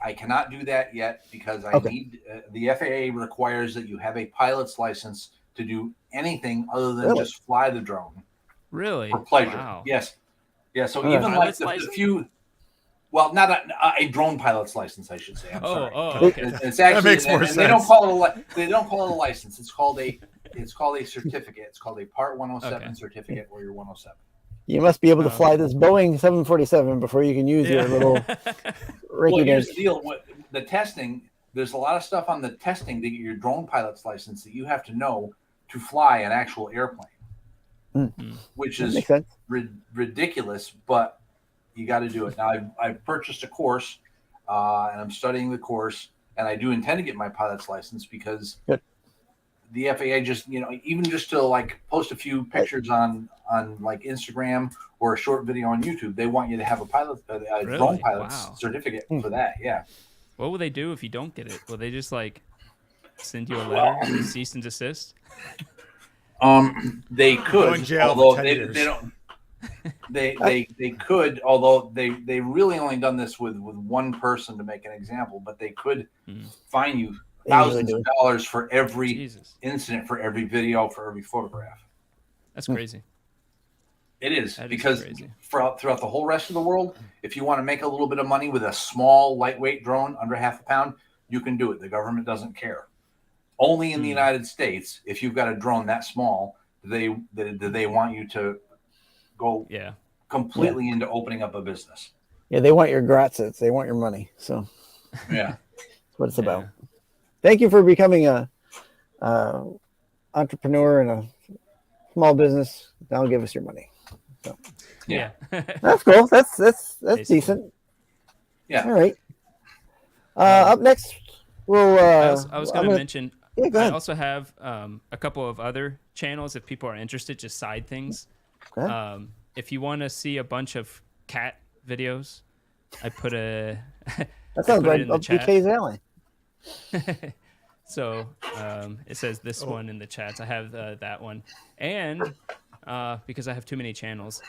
I cannot do that yet because I need the FAA requires that you have a pilot's license to do anything other than just fly the drone. Really? For pleasure. Wow. Yes. Yeah. So even like the few. Well, not a drone pilot's license, I should say. I'm sorry. Okay. It's actually, that makes more sense. They don't call it a license. It's called a certificate. It's called a Part 107 certificate, where you're 107. You must be able to fly this Boeing 747 before you can use your little. Well, here's the deal. The testing. There's a lot of stuff on the testing to get your drone pilot's license that you have to know to fly an actual airplane, which is ridiculous, but you got to do it. Now, I've purchased a course, and I'm studying the course, and I do intend to get my pilot's license because the FAA just, even just to like post a few pictures on like Instagram or a short video on YouTube, they want you to have a drone pilot's certificate for that. Yeah. What will they do if you don't get it? Will they just like send you a letter, cease and desist? They could, although they don't. They could, although they really only done this with one person to make an example, but they could fine you thousands of dollars for every incident, for every video, for every photograph. That's crazy. It is, because throughout the whole rest of the world, if you want to make a little bit of money with a small, lightweight drone under half a pound, you can do it. The government doesn't care. Only in the United States, if you've got a drone that small, do they want you to go completely into opening up a business. Yeah, they want your gratis. They want your money. So that's what it's about. Thank you for becoming a entrepreneur in a small business. Now give us your money. So, that's cool. That's decent. Yeah. All right. Up next, we'll. I was going to mention. Yeah, go ahead. I also have a couple of other channels if people are interested, just side things. If you want to see a bunch of cat videos, I put a. That sounds like up BK's alley. So it says this one in the chats. I have that one, and because I have too many channels,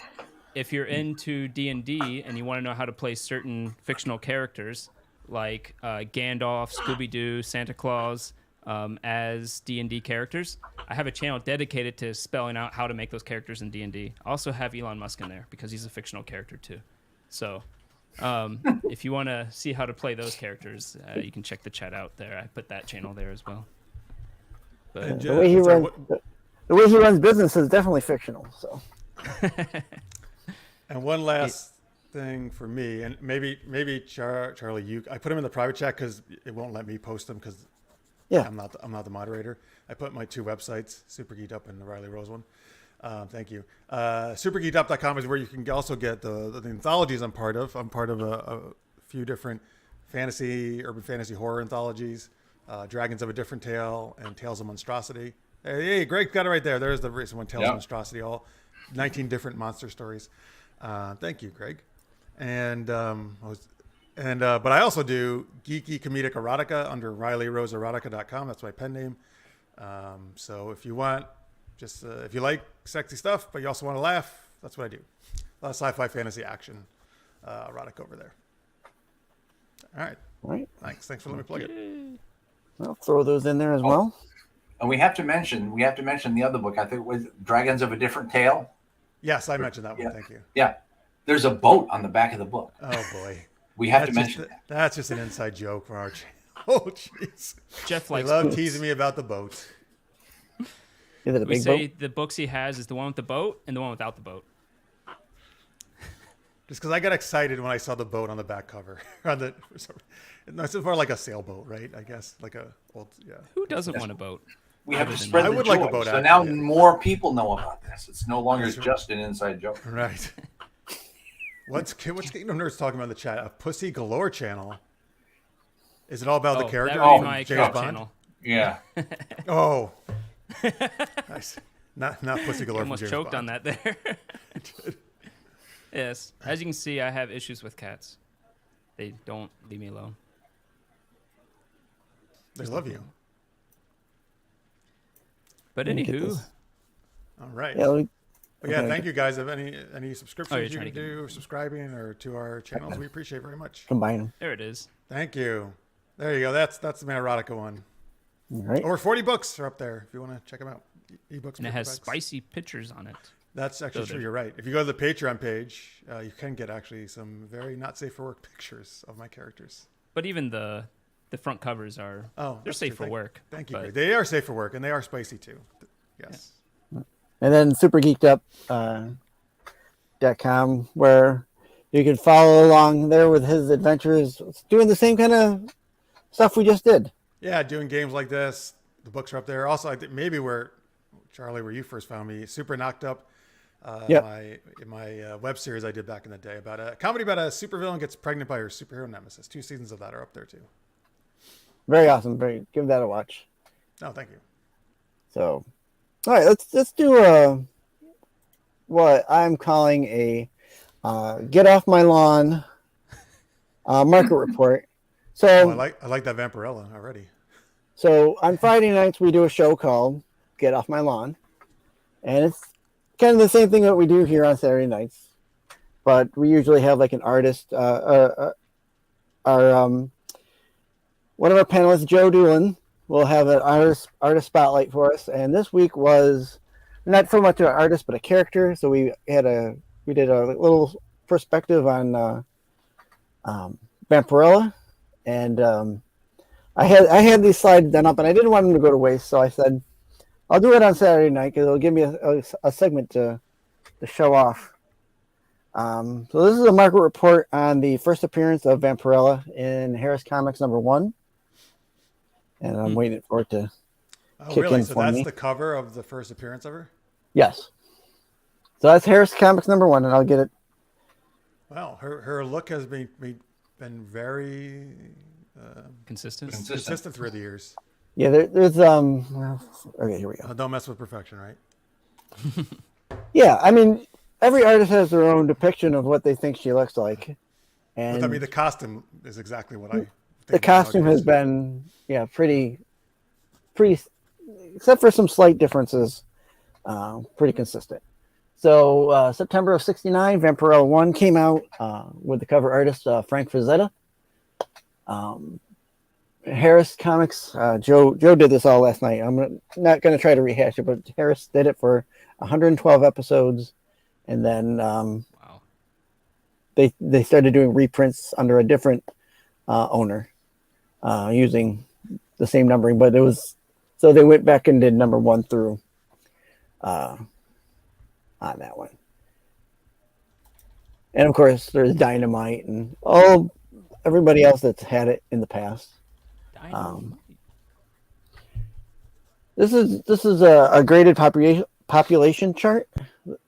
if you're into D&D and you want to know how to play certain fictional characters like Gandalf, Scooby-Doo, Santa Claus, as D&D characters, I have a channel dedicated to spelling out how to make those characters in D&D. I also have Elon Musk in there because he's a fictional character too. So if you want to see how to play those characters, you can check the chat out there. I put that channel there as well. But the way he runs business is definitely fictional. So. And one last thing for me, and maybe Charlie, I put him in the private chat because it won't let me post them because I'm not the moderator. I put my two websites, Super Geeked Up and the Riley Rose one. Thank you. Supergeekedup.com is where you can also get the anthologies I'm part of. I'm part of a few different urban fantasy horror anthologies, Dragons of a Different Tale and Tales of Monstrosity. Hey, Greg got it right there. There's the recent one, Tales of Monstrosity, all 19 different monster stories. Thank you, Greg. And but I also do geeky comedic erotica under RileyRoseErotica.com. That's my pen name. So if you want, if you like sexy stuff, but you also want to laugh, that's what I do. A lot of sci-fi, fantasy, action, erotic over there. All right. All right. Thanks for letting me plug it. I'll throw those in there as well. And we have to mention the other book. I think it was Dragons of a Different Tale. Yes, I mentioned that one. Yeah. Thank you. Yeah. There's a boat on the back of the book. Oh boy. We have to mention that. That's just an inside joke for our channel. Oh jeez. Jeff They likes love boats. teasing me about the boat. Is it a We big say boat? the books he has is the one with the boat and the one without the boat. Just because I got excited when I saw the boat on the back cover. It's more like a sailboat, right? I guess like a old, yeah. Who doesn't want a boat? We have to Other than spread I the would joy. like a boat so out, now yeah. more people know about this. It's no longer just an inside joke. Right. what's Kingdom Nerds talking about in the chat? A Pussy Galore channel. Is it all about the character? That would from be my James cat Bond? channel. Yeah. Oh. Nice. Not Pussy Galore from Almost James choked Bond. on that there. Yes. As you can see, I have issues with cats. They don't leave me alone. They love you. But Let me get anywho, this. All right. Yeah, But yeah, okay. thank you guys. Have any you're subscriptions you trying can to get- do, or subscribing, or to our channels? We appreciate very much. combine them. there it is. Thank you. There you go. That's the Man Erotica one. All right. Over 40 books are up there if you want to check them out. Ebooks. And it has paperbacks. spicy pictures on it. That's actually So true. You're right. If you go to the Patreon page, you can get actually some very not safe for work pictures of my characters. But even the front covers are they're that's safe true. for work. Thank you. but- Greg. They are safe for work, and they are spicy too. Yes. And then Super Geeked Up .com, where you can follow along there with his adventures, doing the same kind of stuff we just did. Yeah, doing games like this. The books are up there. Also, I think maybe where Charlie, where you first found me, Super Knocked Up. Yep. In my web series I did back in the day about a comedy about a supervillain gets pregnant by her superhero nemesis. 2 seasons of that are up there too. Very awesome. Give that a watch. Oh, thank you. So, all right, let's do what I'm calling a get off my lawn market report. So Oh, I like that Vampirella already. So on Friday nights we do a show called Get Off My Lawn, and it's kind of the same thing that we do here on Saturday nights, but we usually have like an artist. One of our panelists, Joe Doolin, will have an artist spotlight for us, and this week was not so much an artist but a character. So we did a little perspective on Vampirella, and I had these slides done up, and I didn't want them to go to waste, so I said I'll do it on Saturday night because it'll give me a segment to show off. So this is a market report on the first appearance of Vampirella in Harris Comics #1, and I'm waiting for it to kick really? in So for that's me. the cover of the first appearance of her? Yes. So that's Harris Comics #1, and I'll get it. Wow, her look has been very Consistent. consistent through the years. Yeah, there's okay, here we go. Don't mess with perfection, right? Yeah, I mean, every artist has their own depiction of what they think she looks like, and But I mean, the costume is exactly what I think. the costume has been pretty, except for some slight differences, pretty consistent. So September of '69, Vampirella 1 came out with the cover artist Frank Frazetta. Harris Comics, Joe did this all last night. I'm not going to try to rehash it, but Harris did it for 112 episodes, and then Wow. they started doing reprints under a different owner, using the same numbering, but so they went back and did #1 through on that one. And of course, there's Dynamite and everybody else that's had it in the past. Dynamite. This is a graded population chart,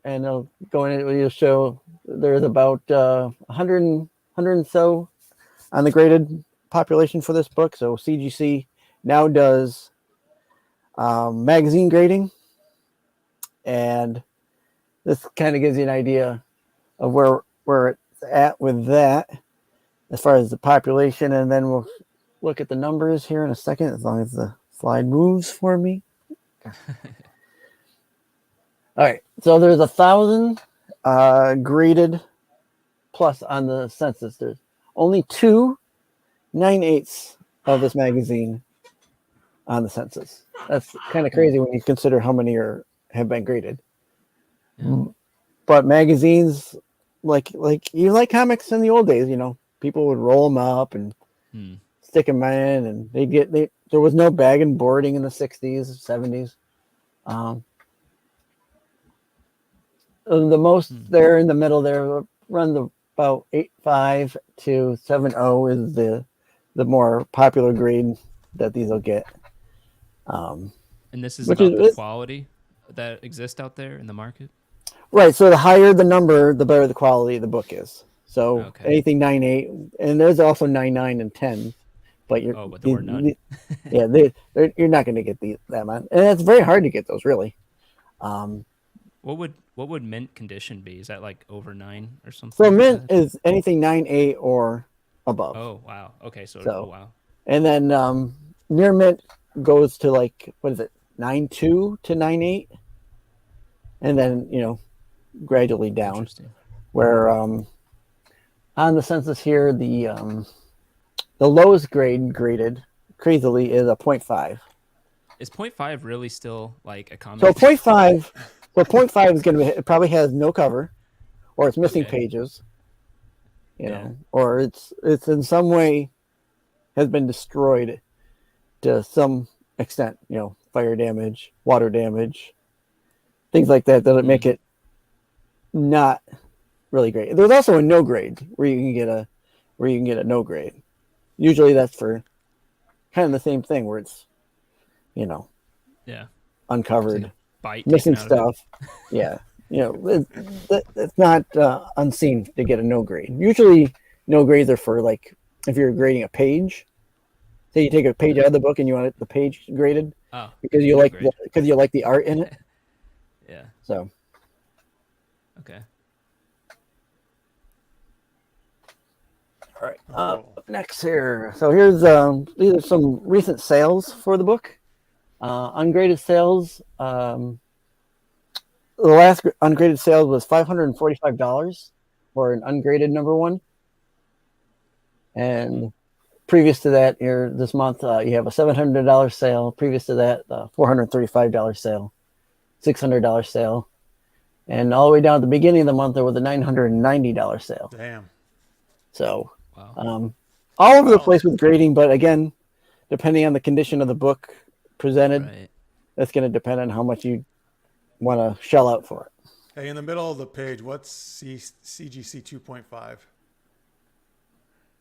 and it'll go in. It'll show there's about 100 and so on the graded population for this book. So CGC now does magazine grading, and this kind of gives you an idea of where it's at with that as far as the population, and then we'll look at the numbers here in a second, as long as the slide moves for me. All right, so there's 1,000 graded plus on the census. There's only 2 9/8 of this magazine on the census. That's kind of crazy when you consider how many have been graded. Yeah. But magazines, like you like comics in the old days, people would roll them up and stick them in, and there was no bag and boarding in the 60s, 70s. The most there in the middle there runs about 8.5 to 7.0 is the more popular grade that these will get. And this is about the quality that exists out there in the market? Right. So the higher the number, the better the quality of the book is. So anything 9.8, and there's also 9.9 and 10. But but there were none. You're not going to get that much, and it's very hard to get those, really. What would mint condition be? Is that like over 9 or something? So mint is anything 9.8 or above. Oh wow. Okay. So wow. And then near mint goes to like, what is it, 9.2 to 9.8, and then gradually down. Where on the census here, the lowest graded crazily is a 0.5. Is 0.5 really still like a comic? So 0.5. So 0.5 is going to be, it probably has no cover, or it's missing pages, or it's in some way has been destroyed to some extent, fire damage, water damage, things like that make it not really great. There's also a no grade where you can get a no grade. Usually that's for kind of the same thing where it's uncovered, missing stuff. It's not unseen to get a no grade. Usually no grades are for, like, if you're grading a page. Say you take a page out of the book and you want the page graded because you like the art in it. Yeah. So. Okay. All right. Up next here. So here's these are some recent sales for the book. Ungraded sales. The last ungraded sales was $545 for an ungraded number 1. And previous to that, here this month, you have a $700 sale. Previous to that, $435 sale, $600 sale, and all the way down at the beginning of the month, there was a $990 sale. Damn. So, all over the place with grading, but again, depending on the condition of the book presented, that's going to depend on how much you want to shell out for it. Hey, in the middle of the page, what's CGC 2.5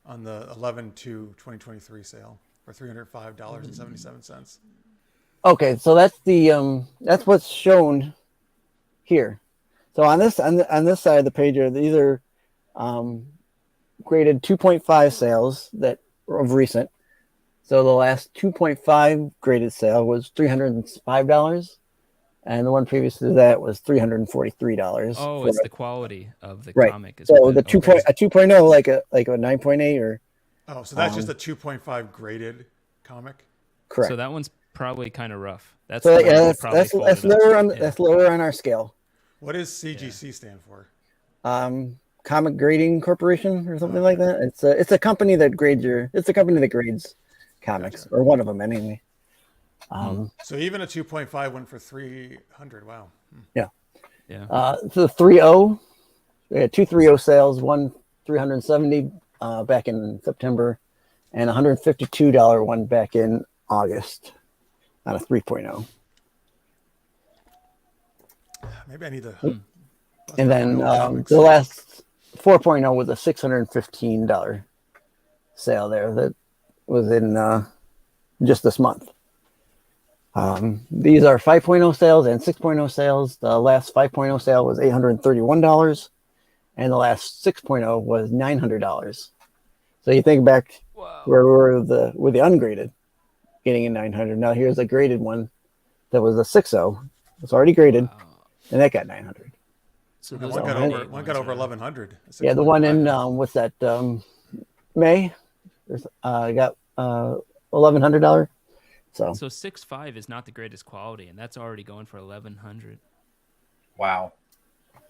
on the 11/2/2023 sale for $305.77? Okay, so that's what's shown here. So on this side of the page, these are graded 2.5 sales that are of recent. So the last 2.5 graded sale was $305, and the one previous to that was $343. Oh, it's the quality of the comic. So the 2.0, like a 9.8 or. Oh, so that's just a 2.5 graded comic. Correct. So that one's probably kind of rough. That's lower on our scale. What does CGC stand for? Comic Grading Corporation or something like that. It's a company that grades comics, or one of them anyway. So even a 2.5 went for $300. Wow. Yeah. So the 3.0, we had 2 3.0 sales, one $370 back in September, and $152 one back in August on a 3.0. Maybe I need to. And then the last 4.0 was a $615 sale there that was in just this month. These are 5.0 sales and 6.0 sales. The last 5.0 sale was $831, and the last 6.0 was $900. So you think back where we were with the ungraded, getting in 900. Now here's a graded one that was a 6.0. It's already graded, and that got 900. So one got over 1,100. Yeah, the one in what's that? May got $1,100. So 6.5 is not the greatest quality, and that's already going for 1,100. Wow.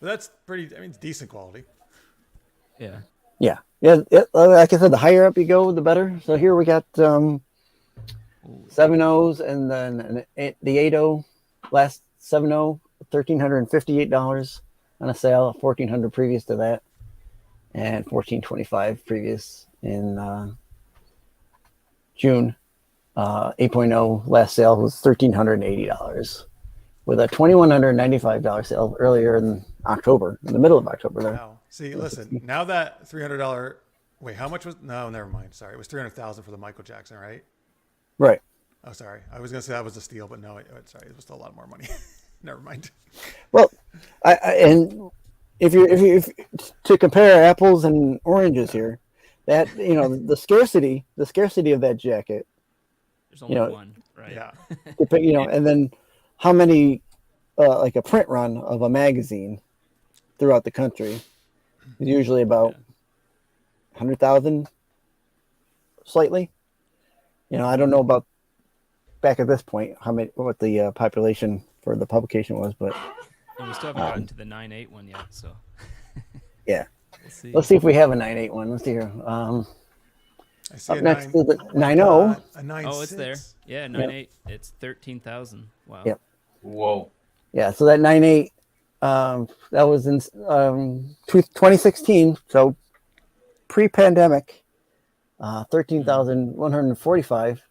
But that's pretty. I mean, it's decent quality. Yeah. Yeah. Like I said, the higher up you go, the better. So here we got. Well, 7 O's, and then the 8O, last 7O, $1,358 on a sale, $1,400 previous to that, and $1,425 previous in June. 8.0 last sale was $1,380 with a $2,195 sale earlier in October, in the middle of October. There. Wow. See, listen, now that $300. Wait, how much was? No, never mind. Sorry, it was $300,000 for the Michael Jackson, right? Right. Oh, sorry. I was gonna say that was a steal, but no, sorry, it was still a lot more money. Never mind. Well, and if to compare apples and oranges here, that the scarcity of that jacket. There's only one, right? Yeah. And then how many, like a print run of a magazine throughout the country is usually about 100,000, slightly. I don't know about back at this point what the population for the publication was, but we still haven't gotten to the 9.8 one yet, so yeah. Let's see if we have a 9.8 one. Let's see here. I see up next is the 9.0. A 9.6. Oh, it's there. Yeah, 9.8. It's 13,000. Wow. Yep. Whoa. Yeah, so that 9.8, that was in 2016, so pre-pandemic, 13,145.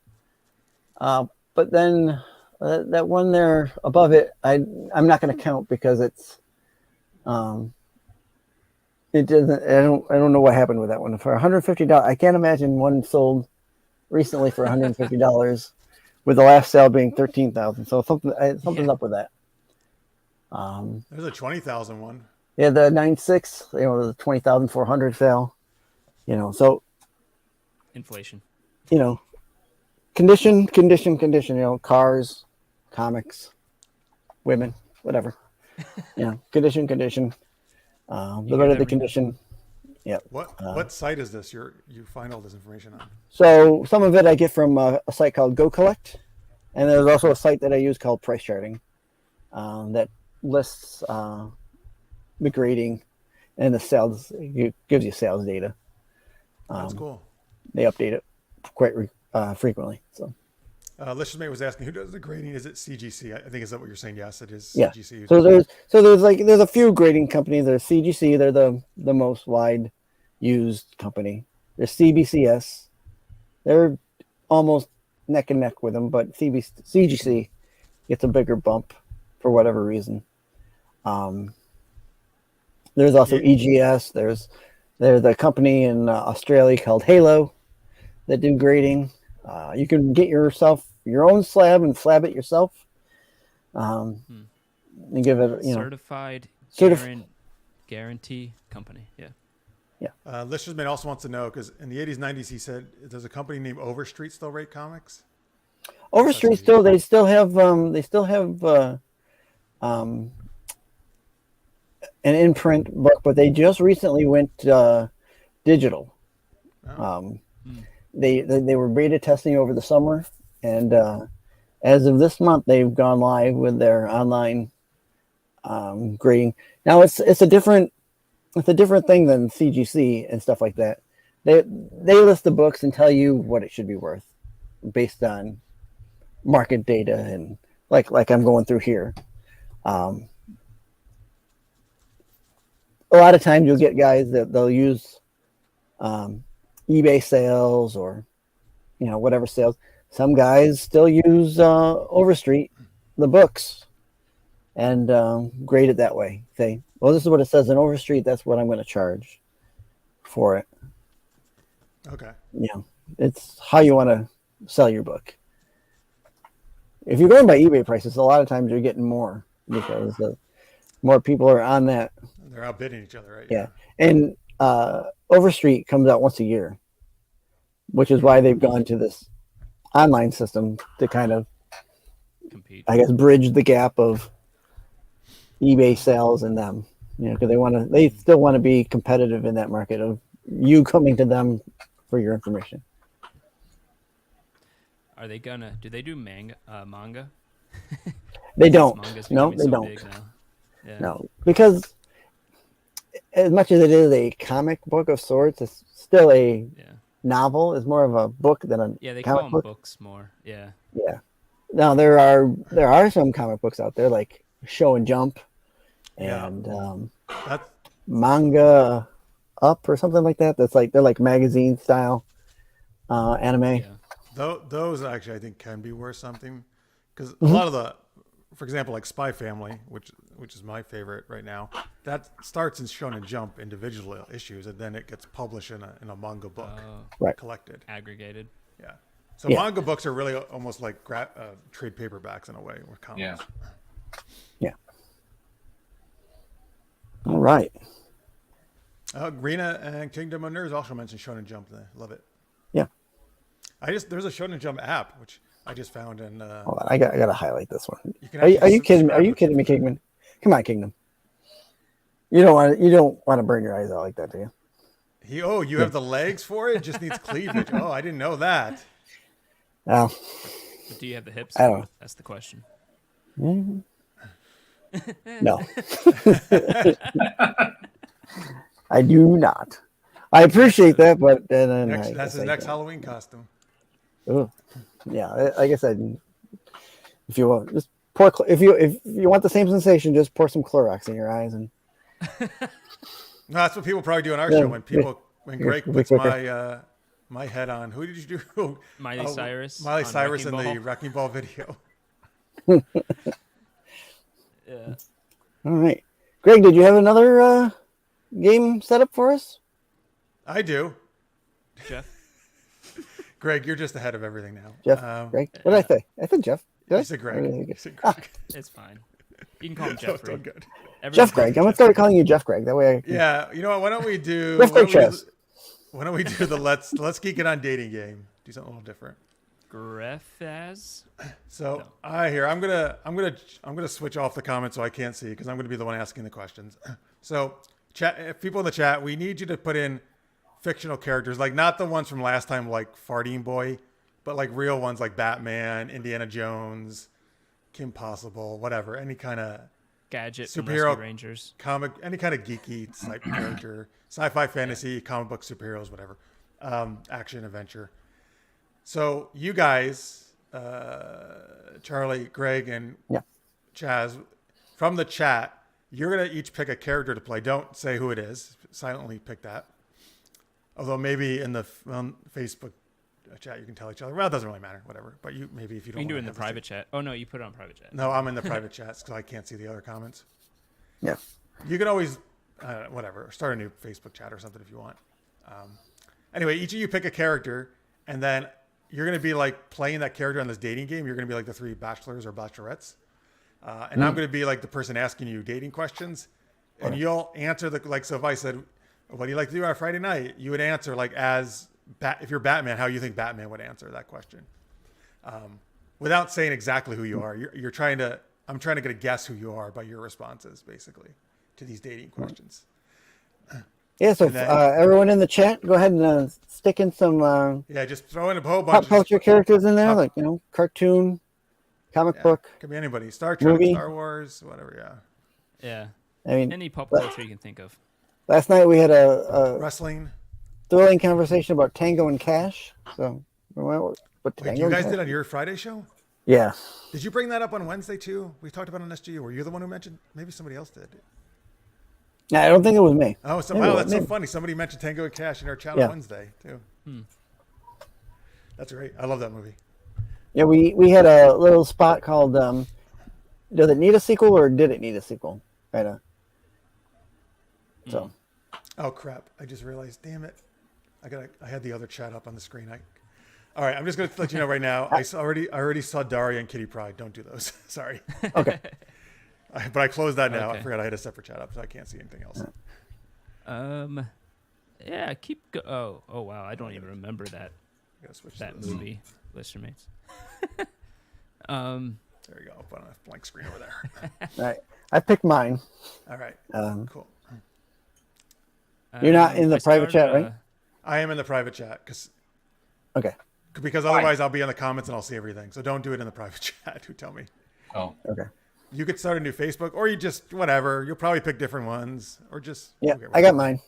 But then that one there above it, I'm not going to count because it's it doesn't. I don't know what happened with that one. For $150, I can't imagine one sold recently for $150, with the last sale being 13,000. So something's up with that. There's a 20,000 one. Yeah, the 9.6, the 20,400 sale. So inflation. Condition. Cars, comics, women, whatever. Condition. The better the condition. Yeah. What site is this? You find all this information on? So some of it I get from a site called Go Collect, and there's also a site that I use called Price Charting, that lists the grading and the sales. It gives you sales data. That's cool. They update it quite frequently. So. Listermate was asking, who does the grading? Is it CGC? I think is that what you're saying? Yes, it is. Yeah. CGC. So there's a few grading companies. There's CGC. They're the most wide used company. There's CBCS. They're almost neck and neck with them, but CGC gets a bigger bump for whatever reason. There's also EGS. There's a company in Australia called Halo that do grading. You can get yourself your own slab and slab it yourself. And give it, certified guarantee company. Yeah. Yeah. Listerman also wants to know, because in the 80s, 90s, he said, does a company named Overstreet still rate comics? Overstreet they still have an in-print book, but they just recently went digital. Oh. They were beta testing over the summer, and as of this month, they've gone live with their online grading. Now it's a different thing than CGC and stuff like that. They list the books and tell you what it should be worth based on market data, and like I'm going through here. A lot of times you'll get guys that they'll use eBay sales or whatever sales. Some guys still use Overstreet, the books, and grade it that way. Say, well, this is what it says in Overstreet. That's what I'm going to charge for it. Okay. It's how you want to sell your book. If you're going by eBay prices, a lot of times you're getting more because more people are on that. They're outbidding each other, right? Yeah. And Overstreet comes out once a year, which is why they've gone to this online system to kind of compete. I guess bridge the gap of eBay sales and them. Because they still want to be competitive in that market of you coming to them for your information. Are they do they do manga? They don't. No, they don't. Yeah. No, because as much as it is a comic book of sorts, it's still a novel. It's more of a book than a Yeah, they comic call them book. books more. Yeah. Yeah. Now there are some comic books out there like Show and Jump and That's Manga Up or something like that. That's like they're like magazine style anime. Yeah. those actually I think can be worth something because a Mm-hmm. lot of the, for example, like Spy Family, which is my favorite right now, that starts in Shonen Jump individual issues and then it gets published in a manga book Right. collected. Aggregated. Yeah. So Yeah. manga books are really almost like trade paperbacks in a way, or comics. Yeah. Yeah. All right. Grina and Kingdom of Nerds also mentioned Shonen Jump. I love it. Yeah. There's a Shonen Jump app which I just found and Hold on. I gotta highlight this one. you can Are you actually kidding me? Are subscribe you with- kidding me, Kingman? Come on, Kingdom. You don't want to burn your eyes out like that, do you? You have the legs for it? It just needs cleavage. Oh, I didn't know that. Oh. But do you have the hips? I don't know. That's the question. No. I do not. I appreciate that, but then That's his next Halloween costume. Ugh. Yeah, like I said, if you want, just pour. If you want the same sensation, just pour some Clorox in your eyes and. No, that's what people probably do on our Yeah. show when Greg Yeah. puts my head on. Who did you do? Miley Cyrus. Miley on Cyrus in Wrecking the Wrecking Ball video. Yeah. All right, Greg, did you have another game set up for us? I do. Jeff. Greg, you're just ahead of everything now. Jeff, Greg, what did I say? I said Jeff. Did I? You said Greg. Or did I You get- said Greg. It's fine. You can call him That was Jeffrey. so good. Everyone Jeff calls Greg. him I'm gonna start calling you Jeff Greg. That way I can. Yeah, you know what? Why don't we do? Jeff Greg Chess. Why don't we do the let's geek it on dating game? Do something a little different. Greffaz. So I'm gonna switch off the comments so I can't see because I'm gonna be the one asking the questions. So chat, people in the chat, we need you to put in fictional characters, like not the ones from last time, like Farting Boy, but like real ones like Batman, Indiana Jones, Kim Possible, whatever, any kind of Gadget from superhero Rescue Rangers. comic, any kind of geeky type character, sci-fi, fantasy, comic book, superheroes, whatever, action, adventure. So you guys, Charlie, Greg, and Yeah. Chaz, from the chat, you're gonna each pick a character to play. Don't say who it is. Silently pick that. Although maybe in the Facebook chat you can tell each other. Well, it doesn't really matter. Whatever. But if you don't. You can do it in the hesitate. private chat. Oh no, you put it on private chat. No, I'm in the private chats because I can't see the other comments. Yeah. You can always, whatever, start a new Facebook chat or something if you want. Anyway, each of you pick a character, and then you're going to be like playing that character on this dating game. You're going to be like the three bachelors or bachelorettes. And I'm going to be like the person asking you dating questions. And you'll answer so if I said, what do you like to do on a Friday night? You would answer like if you're Batman, how you think Batman would answer that question. Without saying exactly who you are. I'm trying to get a guess who you are by your responses, basically, to these dating questions. Yeah. So And then- everyone in the chat, go ahead and stick in some Yeah, just throw in a whole pop bunch. culture characters in there, pop- like cartoon, comic Yeah, book. could be anybody. Star Trek, Movie. Star Wars, whatever. Yeah. Yeah. I mean, Any pop culture you can think of. last night we had a Wrestling. thrilling conversation about Tango and Cash. So, what Wait, Tango you and guys Cash? did on your Friday show? Yeah. Did you bring that up on Wednesday too? We talked about it on SGU. Were you the one who mentioned? Maybe somebody else did. Yeah, I don't think it was me. Oh, so Maybe wow, it that's was so me. funny. Somebody mentioned Tango and Cash in our chat Yeah. on Wednesday too. That's great. I love that movie. Yeah, we had a little spot called "Does it need a sequel or did it need a sequel?" Right. So. Oh crap! I just realized. Damn it! I had the other chat up on the screen. All right, I'm just going to let you know right now. I already saw Daria and Kitty Pryde. Don't do those. Sorry. Okay. But I closed that now. I Okay. forgot I had a separate chat up, so I can't see anything else. Yeah. Oh wow. I don't even remember that I gotta switch to that this. movie. Lister mates. There you go. I'll put on a blank screen over there. All right. I picked mine. All right. Cool. Cool. You're not in the I private chat, right? I am in the private chat Okay. because otherwise I'll be in the comments and I'll see everything. So don't do it in the private chat. Who tell me? Oh, Okay. You could start a new Facebook, or you just whatever. You'll probably pick different ones, or just Yeah, okay, I got mine.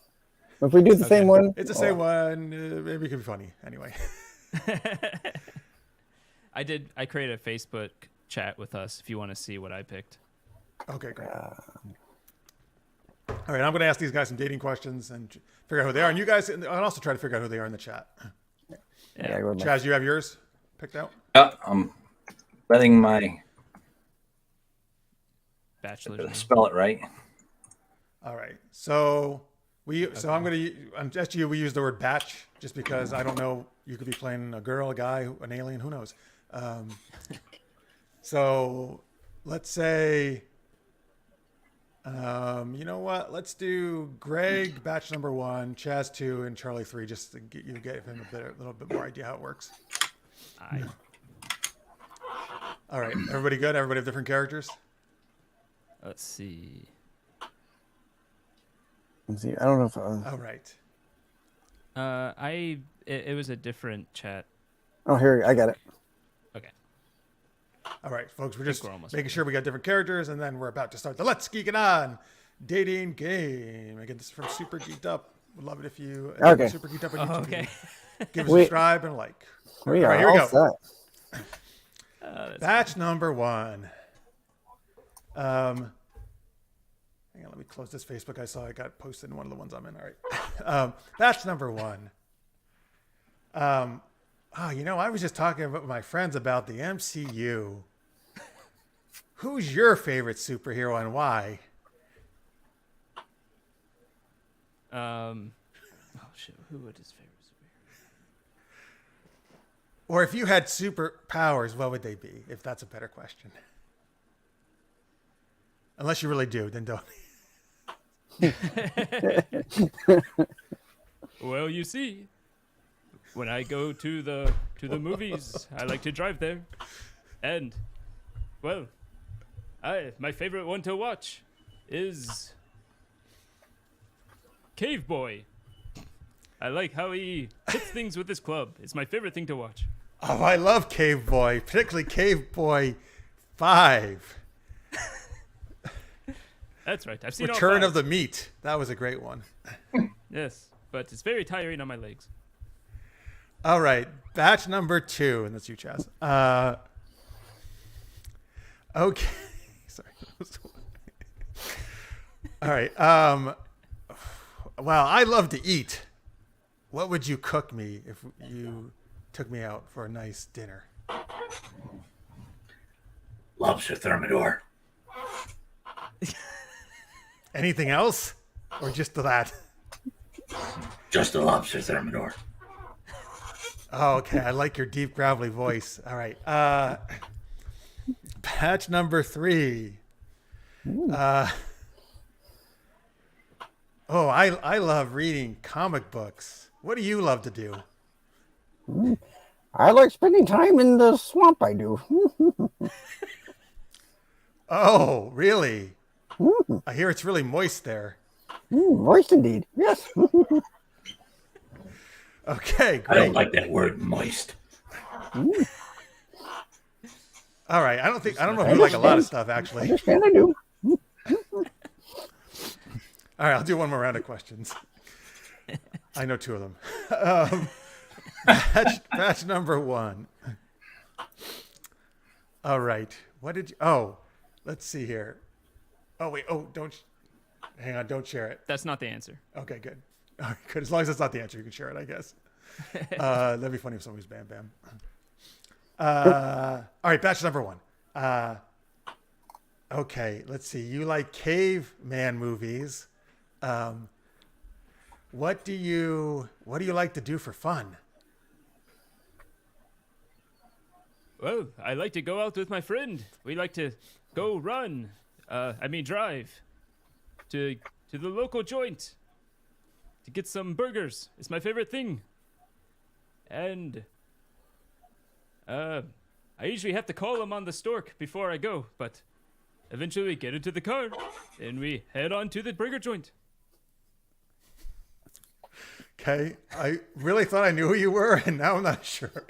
If we do the same one, it's the same one. Maybe it could be funny. Anyway. I created a Facebook chat with us if you want to see what I picked. Okay, great. All right, I'm going to ask these guys some dating questions and figure out who they are. And you guys, I'll also try to figure out who they are in the chat. Yeah. Chaz, you have yours picked out? I'm letting my Bachelor. Spell it right. All right. So I'm going to just we use the word batch just because I don't know. You could be playing a girl, a guy, an alien, who knows? So let's say, you know what? Let's do Greg, batch number 1, Chaz 2, and Charlie 3, just to get him a little bit more idea how it works. All right. Everybody good? Everybody have different characters? Let's see. I don't know if. All right. It was a different chat. Oh, here I got it. Okay. All right, folks. We're just making sure we got different characters, and then we're about to start the Let's Geek It On dating game. Again, this is from Super Geeked Up. Would love it if you Super Geeked Up on YouTube. Okay. Give us a subscribe and a like. All right, here we go. Batch number 1. Hang on, let me close this Facebook. I saw it got posted in one of the ones I'm in. All right. Batch number 1. I was just talking with my friends about the MCU. Who's your favorite superhero and why? Oh shit! Who would his favorite superhero? Or if you had superpowers, what would they be? If that's a better question. Unless you really do, then don't. Well, you see, when I go to the movies, I like to drive there, and well, my favorite one to watch is Cave Boy. I like how he hits things with his club. It's my favorite thing to watch. Oh, I love Cave Boy, particularly Cave Boy 5. That's right. I've seen Return of the Meat. That was a great one. Yes, but it's very tiring on my legs. All right, batch number 2, and that's you, Chaz. Okay, sorry. All right. Well, I love to eat. What would you cook me if you took me out for a nice dinner? Lobster thermidor. Anything else, or just that? Just a lobster thermidor. Oh, okay. I like your deep, gravelly voice. All right. Batch number 3. I love reading comic books. What do you love to do? I like spending time in the swamp. I do. Oh, really? I hear it's really moist there. Moist indeed. Yes. Okay, great. I don't like that word moist. All right. I don't know if you like a lot of stuff, actually. I understand I do. All right, I'll do one more round of questions. I know 2 of them. Batch number 1. All right. What did you... Oh, let's see here. Oh, wait. Oh, hang on. Don't share it. That's not the answer. Okay, good. All right, good. As long as that's not the answer, you can share it, I guess. That'd be funny if somebody's Bam Bam. All right, batch number 1. Okay, let's see. You like caveman movies. What do you like to do for fun? Well, I like to go out with my friend. We like to go drive to the local joint to get some burgers. It's my favorite thing. And I usually have to call him on the stork before I go, but eventually we get into the car and we head on to the burger joint. Okay, I really thought I knew who you were, and now I'm not sure.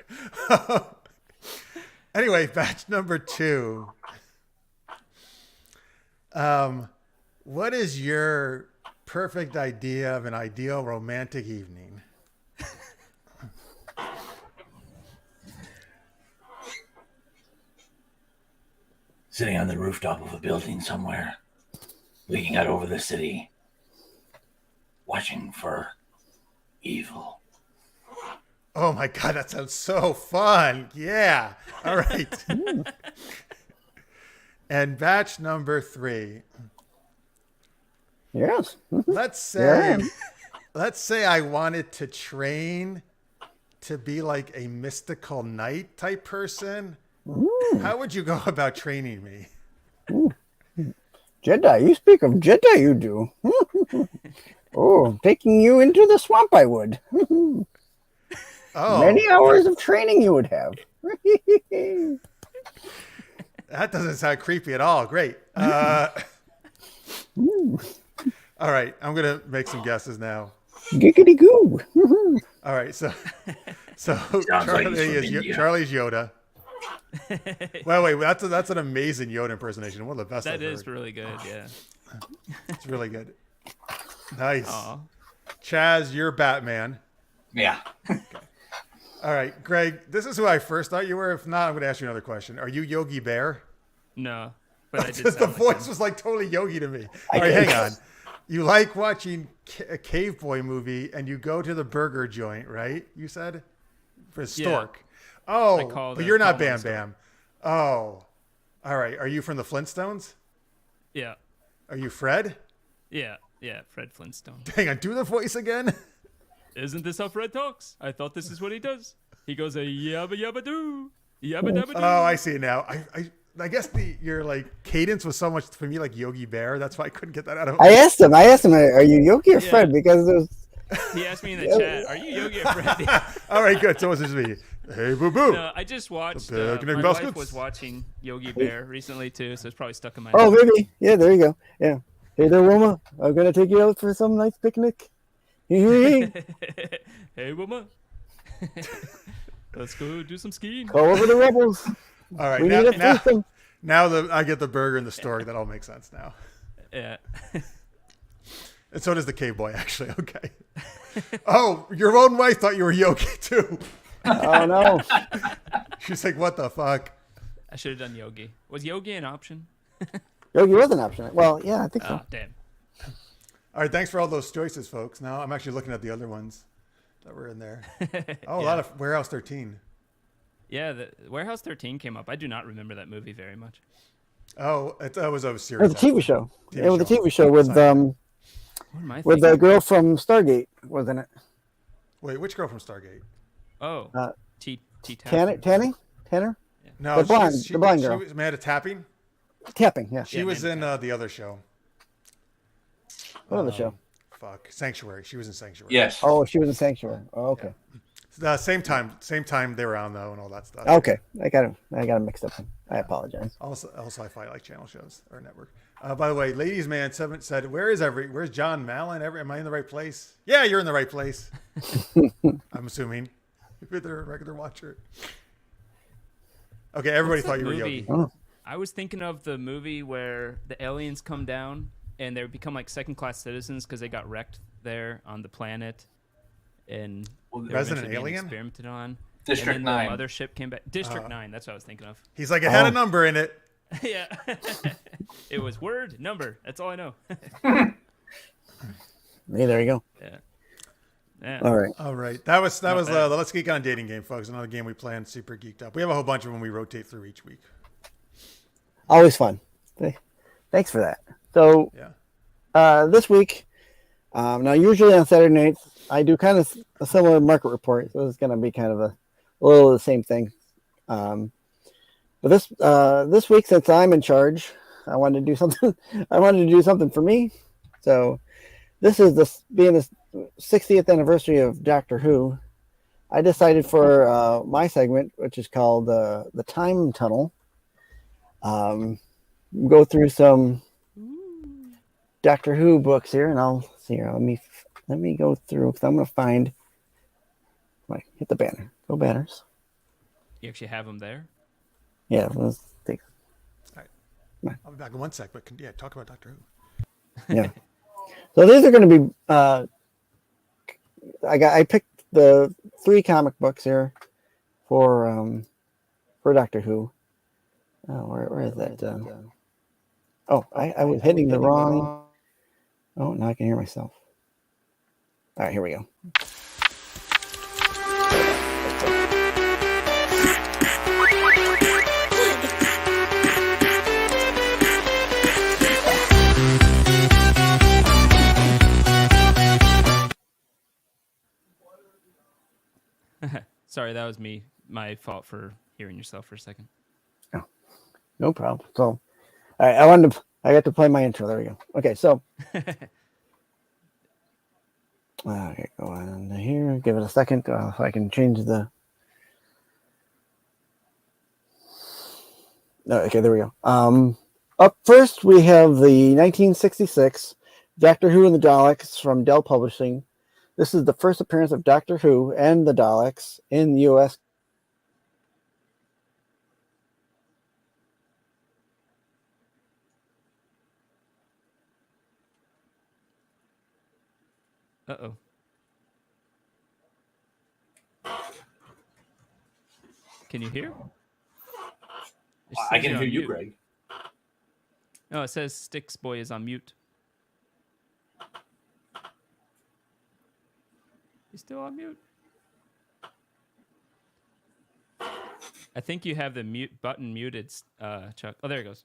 Anyway, batch number 2. What is your perfect idea of an ideal romantic evening. Sitting on the rooftop of a building somewhere, looking out over the city, watching for evil. Oh my God, that sounds so fun. Yeah. All right. And batch number 3. Yes. Let's say I wanted to train to be like a mystical knight type person. How would you go about training me? Jedi. You speak of Jedi, you do. Oh, taking you into the swamp, I would. Oh, many hours of training you would have. that doesn't sound creepy at all. Great. All right, I'm gonna make some guesses now. Giggity goo. All right, so Like Charlie's Yoda. Wait, that's an amazing Yoda impersonation. One of the best. That I've is heard. really good. Yeah. It's really good. Nice. Aw. Chaz, you're Batman. Yeah. All right, Greg, this is who I first thought you were. If not, I'm going to ask you another question. Are you Yogi Bear? No, but I did. The sound like voice him. was like totally Yogi to me. All right, hang on. You like watching a Cave Boy movie, and you go to the burger joint, right? You said for Stork. Oh, but you're not Bam Bam. Oh, all right. Are you from the Flintstones? Yeah. Are you Fred? Yeah. Fred Flintstone. Hang on, do the voice again. Isn't this how Fred talks? I thought this is what he does. He goes a yabba yabba doo, yabba dabba doo. Oh, I see now. I guess your like cadence was so much for me like Yogi Bear. That's why I couldn't get that out of. I asked him, are you Yogi or Fred? Because it was. He asked me in the chat, "Are you Yogi or Fred?" All right, good. So it was just me. Hey, boo boo. No, I just watched. The My baskets. wife was watching Yogi Bear recently too, so it's probably stuck in my. Oh, head. maybe. Yeah, there you go. Yeah. Hey there, Wilma. I'm gonna take you out for some nice picnic. Hey, woman. Let's go do some skiing. Call over the rebels. All right, We need a threesome. now I get the burger and the story. That all makes sense now. Yeah. And so does the Cave Boy, actually. Okay. Oh, your own wife thought you were Yogi too. Oh no. She's like, "What the fuck?" I should have done Yogi. Was Yogi an option? Yogi was an option. Well, yeah, I think so. Oh, damn. All right, thanks for all those choices, folks. Now I'm actually looking at the other ones that were in there. Oh, a lot of Warehouse 13. Yeah, the Warehouse 13 came up. I do not remember that movie very much. Oh, it was a It series. was a TV show. TV It was a show. TV show with What am I with thinking? the girl from Stargate, wasn't it? Wait, which girl from Stargate? Oh, Uh, T. Tanner? No, The blind- she, the blind she girl. was Amanda Tapping. Tapping, yeah. She Yeah, was in Amanda the other show. What other show? Fuck, Sanctuary. She was in Sanctuary. Yes. Oh, she was in Sanctuary. Oh, okay. Same time they were on though, and all that stuff. Okay. I got it mixed up. I apologize. All sci-fi like channel shows or network. By the way, Ladies Man 7 said, "Where's John Mallon? Am I in the right place?" Yeah, you're in the right place. I'm assuming if you're a regular watcher. Okay, everybody What's thought that you were movie? Yogi. I was thinking of the movie where the aliens come down and they become like second-class citizens because they got wrecked there on the planet, and Well, they were Resident eventually being Alien? experimented on. District and 9. then the mothership came back. District 9. That's what I was thinking of. He's like, it had a number in it. Yeah. It was word number. That's all I know. Hey, there you go. Yeah. All right. All right, that was bad. the Let's Geek On dating game, folks. Another game we play on Super Geeked Up. We have a whole bunch of them we rotate through each week. Always fun. Thanks for that. So, Yeah. this week, now usually on Saturday nights, I do kind of a similar market report. So it's going to be kind of a little of the same thing. But this week, since I'm in charge, I wanted to do something. I wanted to do something for me. So this is being the 60th anniversary of Doctor Who. I decided for my segment, which is called the Time Tunnel, go through some Doctor Who books here, and I'll see here. Let me go through because I'm going to find. Right, hit the banner. Go banners. You actually have them there? Yeah, let's take. I'll be back in one sec, but talk about Doctor Who. Yeah. So these are going to be. I picked the 3 comic books here for Doctor Who. Oh, where is that? I was hitting the wrong. Oh, now I can hear myself. All right, here we go. Sorry, that was me. My fault for hearing yourself for a second. Oh, no problem. So, all right, I got to play my intro. There we go. Okay, so. Okay, go on here. Give it a second if I can change the. Okay, there we go. Up first, we have the 1966 Doctor Who and the Daleks from Dell Publishing. This is the first appearance of Doctor Who and the Daleks in the U.S. Uh-oh. Can you hear? I can hear you, Greg. No, it says Styx Boy is on mute. He's still on mute. I think you have the mute button muted, Chuck. Oh, there it goes.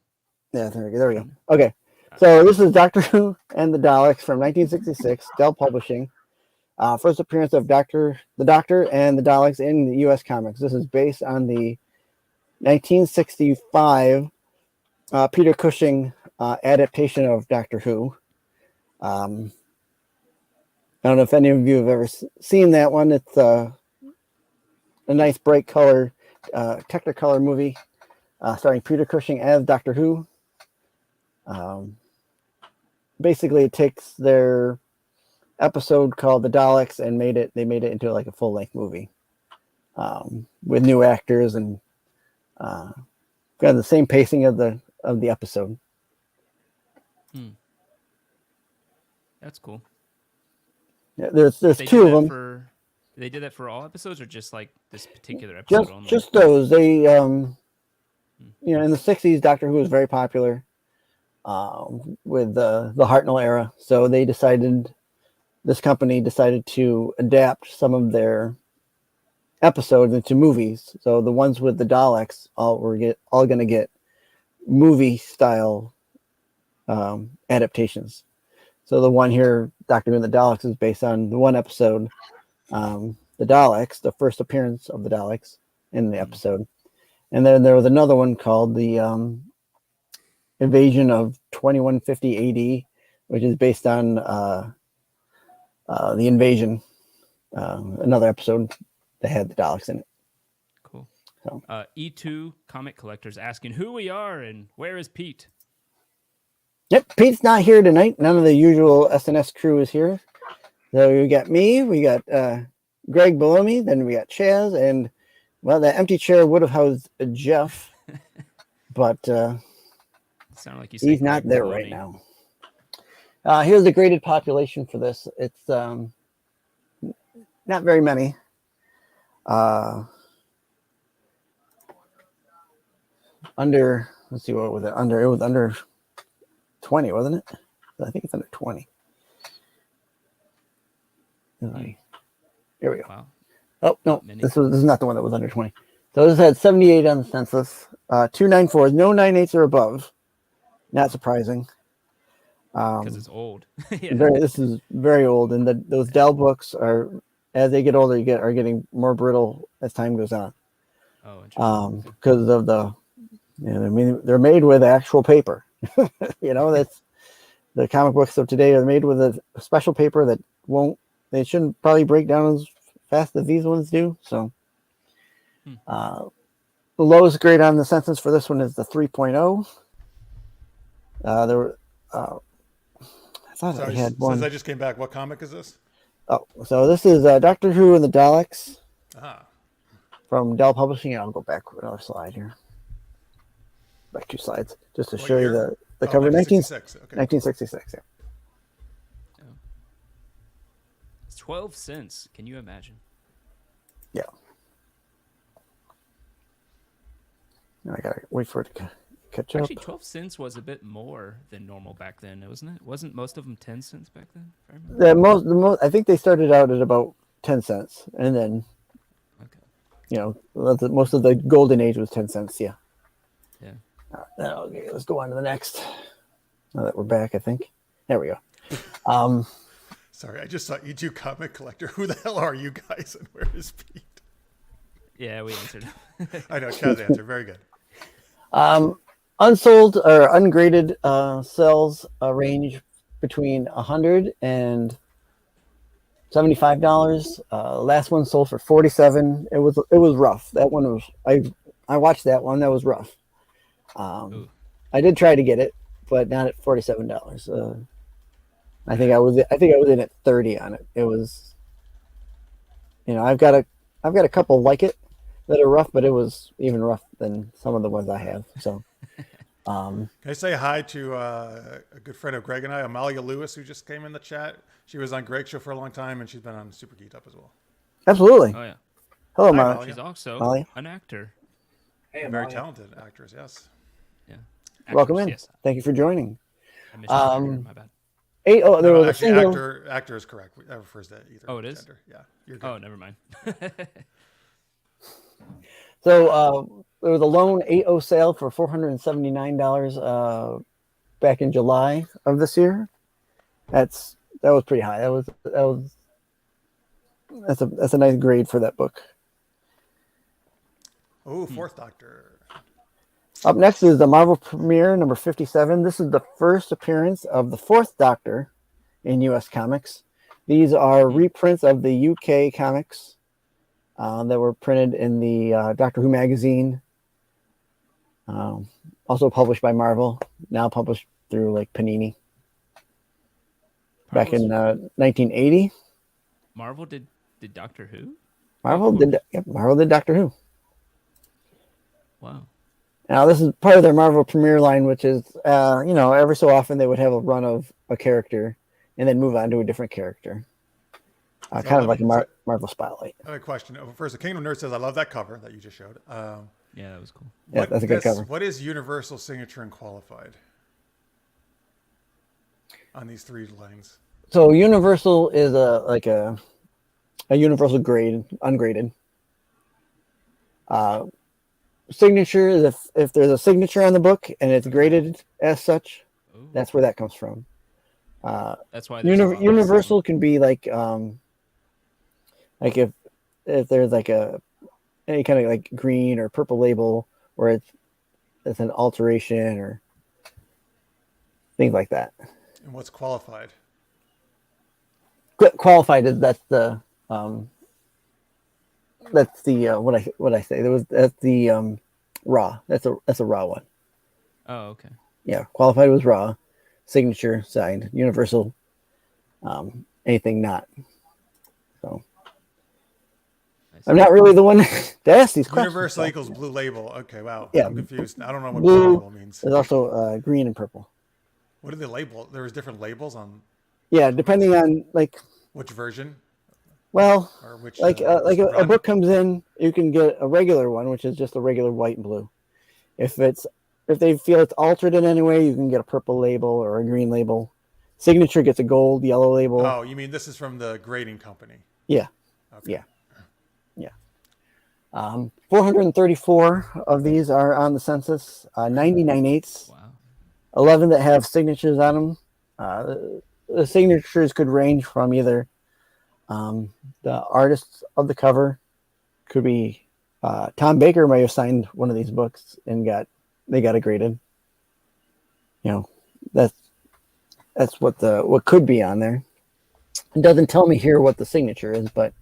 Yeah, there we go. Okay, so this is Doctor Who and the Daleks from 1966, Dell Publishing. First appearance of the Doctor and the Daleks in the U.S. comics. This is based on the 1965 Peter Cushing adaptation of Doctor Who. I don't know if any of you have ever seen that one. It's a nice bright color, Technicolor movie starring Peter Cushing as Doctor Who. Basically, it takes their episode called The Daleks and they made it into like a full-length movie with new actors and got the same pacing of the episode. That's cool. Yeah, there's 2 of them. They did that for all episodes, or just like this particular episode only? Just those. They, in the 60s, Doctor Who was very popular with the Hartnell era. So this company decided to adapt some of their episodes into movies. So the ones with the Daleks all going to get movie style adaptations. So the one here, Doctor Who and the Daleks, is based on the one episode, the Daleks, the first appearance of the Daleks in the episode. And then there was another one called the Invasion of 2150 AD, which is based on the Invasion, another episode that had the Daleks in it. Cool. So. E2 Comic Collectors asking who we are and where is Pete? Yep, Pete's not here tonight. None of the usual SNS crew is here. So we got me, we got Greg below me, then we got Chaz, and well, that empty chair would have housed Jeff, but like he's not there right now. Here's the graded population for this. It's not very many. Let's see, what was it? It was under 20, wasn't it? I think it's under 20. Here we go. Wow. Oh, no, this is not the one that was under 20. So this had 78 on the census, 294s, no 98s or above. Not surprising. Because it's old. This is very old, and those Dell books are, as they get older, are getting more brittle as time goes on. Oh, interesting. Because of they're made with actual paper. That's the comic books of today are made with a special paper that they shouldn't probably break down as fast as these ones do. So, the lowest grade on the census for this one is the 3.0. There were. I thought I had one. Since I just came back, what comic is this? Oh, so this is Doctor Who and the Daleks from Dell Publishing. I'll go back another slide here. Back 2 slides just to show you the cover. 1966. Okay. 1966. Yeah. 12 cents. Can you imagine? Yeah. I gotta wait for it to catch up. Actually, 12 cents was a bit more than normal back then, wasn't it? Wasn't most of them 10 cents back then? If I remember? The most, I think they started out at about 10 cents, and then, Okay. most of the golden age was 10 cents. Yeah. Yeah. Okay, let's go on to the next. Now that we're back, I think. There we go. Sorry, I just saw E2 Comic Collector. Who the hell are you guys, and where is Pete? Yeah, we answered. I know, Chad's answer. Very good. Unsold or ungraded sales range between $100 and $75. Last one sold for $47. It was rough. That one was I watched that one. That was rough. I did try to get it, but not at $47. I think I was in at 30 on it. It was, I've got a couple like it that are rough, but it was even rough than some of the ones I have. So, can I say hi to a good friend of Greg and I, Amalia Lewis, who just came in the chat. She was on Greg's show for a long time, and she's been on Super Geeked Up as well. Absolutely. Oh yeah. Hello, Hi, Amalia. She's also Amalia. an actor. Hey, Very Amalia. talented actress, yes. Yeah. Welcome in. Yes. Thank you for joining. I missed actor, my bad. There was actually, a single. actor is correct. That refers to either. Oh, it is? gender. Yeah, you're good. Oh, never mind. So there was a lone 8.0 sale for $479 back in July of this year. That was pretty high. That's a nice grade for that book. Oh, Fourth Doctor. Up next is the Marvel premiere number 57. This is the first appearance of the Fourth Doctor in U.S. Comics. These are reprints of the U.K. comics that were printed in the Doctor Who magazine. Also published by Marvel, now published through like Panini. Back in 1980. Marvel did Doctor Who? Marvel did Doctor Who. Wow. Now this is part of their Marvel premiere line, which is every so often they would have a run of a character and then move on to a different character. Kind of like a Marvel spotlight. I have a question. First, the Kingdom Nerd says, "I love that cover that you just showed." Yeah, that was cool. Yeah, that's a good cover. What is Universal Signature and Qualified on these three lines? So Universal is a universal grade, ungraded. Signature is if there's a signature on the book and it's graded as such. Ooh. That's where that comes from. That's why Universal can be like if there's like any kind of like green or purple label, or it's an alteration or things like that. And what's qualified? Qualified is that's the what I say. That's the raw. That's a raw one. Oh, okay. Yeah, qualified was raw. Signature signed. Universal, anything not. So I'm not really the one to ask these questions. Universal equals blue label. Okay, wow. Yeah, I'm confused. I don't know what blue label means. There's also green and purple. What are the labels? There's different labels on. Yeah, depending on like which version. Well, or which, a book comes in, you can get a regular one, which is just a regular white and blue. If they feel it's altered in any way, you can get a purple label or a green label. Signature gets a gold, yellow label. Oh, you mean this is from the grading company? Yeah. Okay. Yeah. 434 of these are on the census. 99 eighths. Wow. 11 that have signatures on them. The signatures could range from either the artist of the cover, could be Tom Baker may have signed one of these books and they got it graded. That's what could be on there. It doesn't tell me here what the signature is, but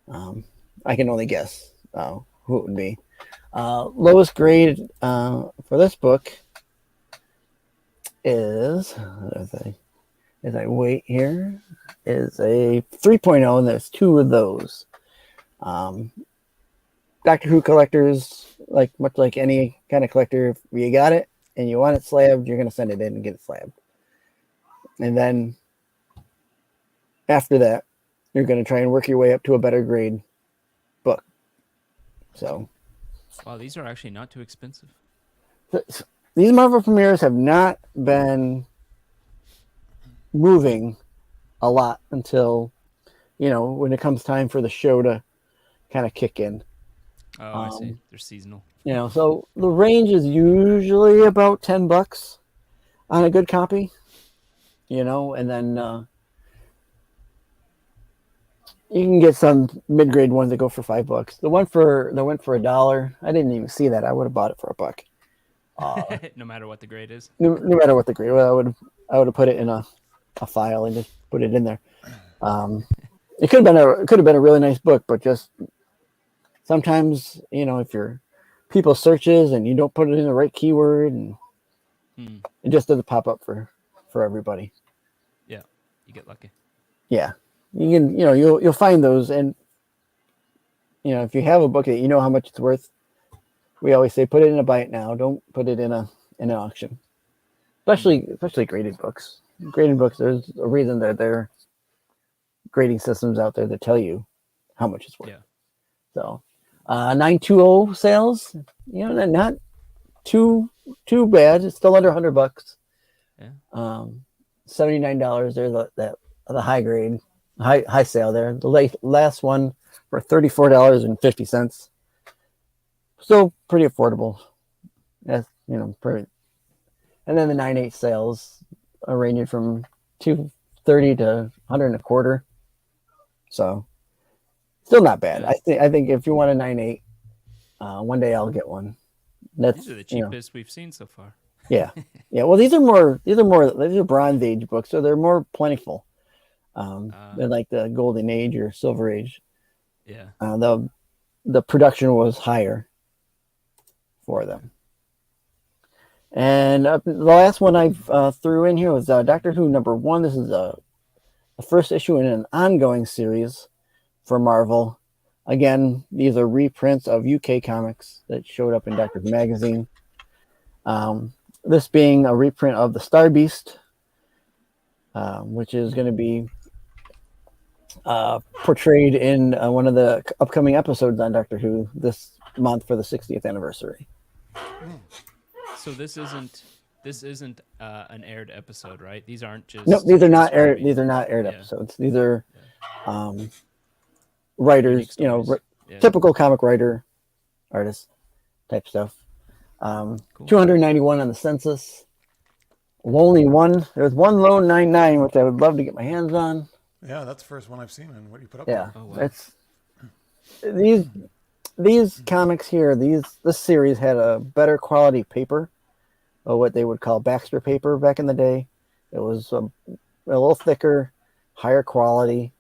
I can only guess who it would be. Lowest grade for this book is, as I wait here, is a 3.0, and there's two of those. Doctor Who collectors, much like any kind of collector, if you got it and you want it slabbed, you're going to send it in and get it slabbed. And then after that, you're going to try and work your way up to a better grade book. So, Wow, these are actually not too expensive. these Marvel premieres have not been moving a lot until, when it comes time for the show to kind of kick in. Oh, I see. They're seasonal. So the range is usually about $10 on a good copy, and then you can get some mid-grade ones that go for $5. The one for $1, I didn't even see that. I would have bought it for $1. No matter what the grade is. No matter what the grade, I would have put it in a file and just put it in there. It could have been a really nice book, but just sometimes, if your people searches and you don't put it in the right keyword, and it just doesn't pop up for everybody. Yeah, you get lucky. Yeah, you can, you'll find those, and if you have a book that you know how much it's worth, we always say put it in a buy it now. Don't put it in an auction, especially graded books. Graded books, there's a reason that there are grading systems out there that tell you how much it's worth. Yeah. So, 920 sales, not too bad. It's still under $100. Yeah. $79. There's the high grade, high sale there. The last one for $34.50. Still pretty affordable. That's pretty. And then the 9.8 sales are ranging from $230 to $125. So still not bad. Yeah. I think if you want a 9.8, one day I'll get one. These are the cheapest we've seen so far. Yeah. Well, these are Bronze Age books, so they're more plentiful. They're like the Golden Age or Silver Age. Yeah. The production was higher for them. And the last one I threw in here was Doctor Who #1. This is the first issue in an ongoing series for Marvel. Again, these are reprints of UK comics that showed up in Doctor Who magazine. This being a reprint of the Star Beast, which is going to be portrayed in one of the upcoming episodes on Doctor Who this month for the 60th anniversary. So this isn't an aired episode, right? These aren't just. No, these are not aired. These are not aired episodes. These are writers, typical comic writer, artist type stuff. Cool. 291 on the census. Only one. There's one lone 99, which I would love to get my hands on. Yeah, that's the first one I've seen. And what you put up? Yeah, oh, wow. These comics here. This series had a better quality paper, or what they would call Baxter paper back in the day. It was a little thicker, higher quality.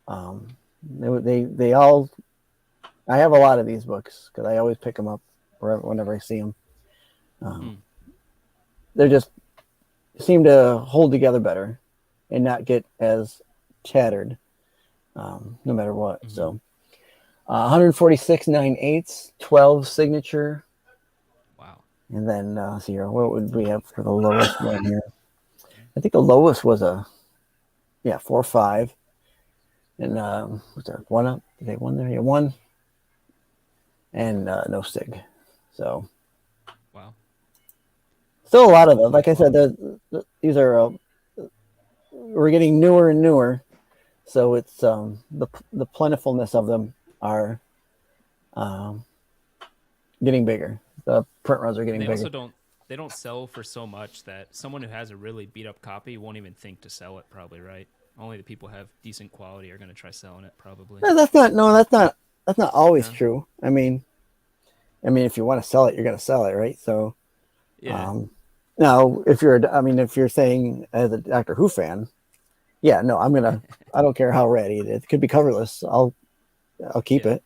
They all. I have a lot of these books because I always pick them up whenever I see them. They just seem to hold together better and not get as tattered, no matter what. Mm-hmm. So, 146 9/8, 12 signature. Wow. And then see here, what would we have for the lowest one here? I think the lowest was 4.5. And was there one up? Did they one there? Yeah, one. And no sig. So, wow. Still a lot of them. Like I said, these are we're getting newer and newer, so it's the plentifulness of them are getting bigger. The print runs are getting bigger. Also they don't sell for so much that someone who has a really beat up copy won't even think to sell it. Probably, right? Only the people who have decent quality are going to try selling it. Probably. No, that's not always true. I mean, if you want to sell it, you're going to sell it, right? So, yeah. Now, if you're saying as a Doctor Who fan, yeah, no, I don't care how ratty it is. It could be coverless. I'll keep it,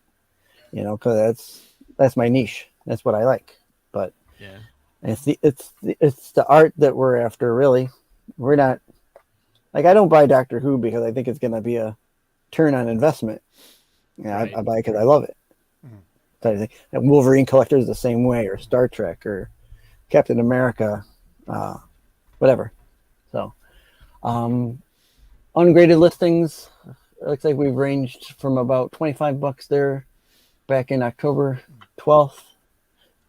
because that's my niche. That's what I like. But yeah, it's the art that we're after. Really, we're not like, I don't buy Doctor Who because I think it's going to be a turn on investment. Yeah, right. I buy it because I love it. Mm-hmm. And Wolverine collectors the same way, or Star Trek, or Captain America. Whatever. So, ungraded listings it looks like we've ranged from about $25 there back in October 12th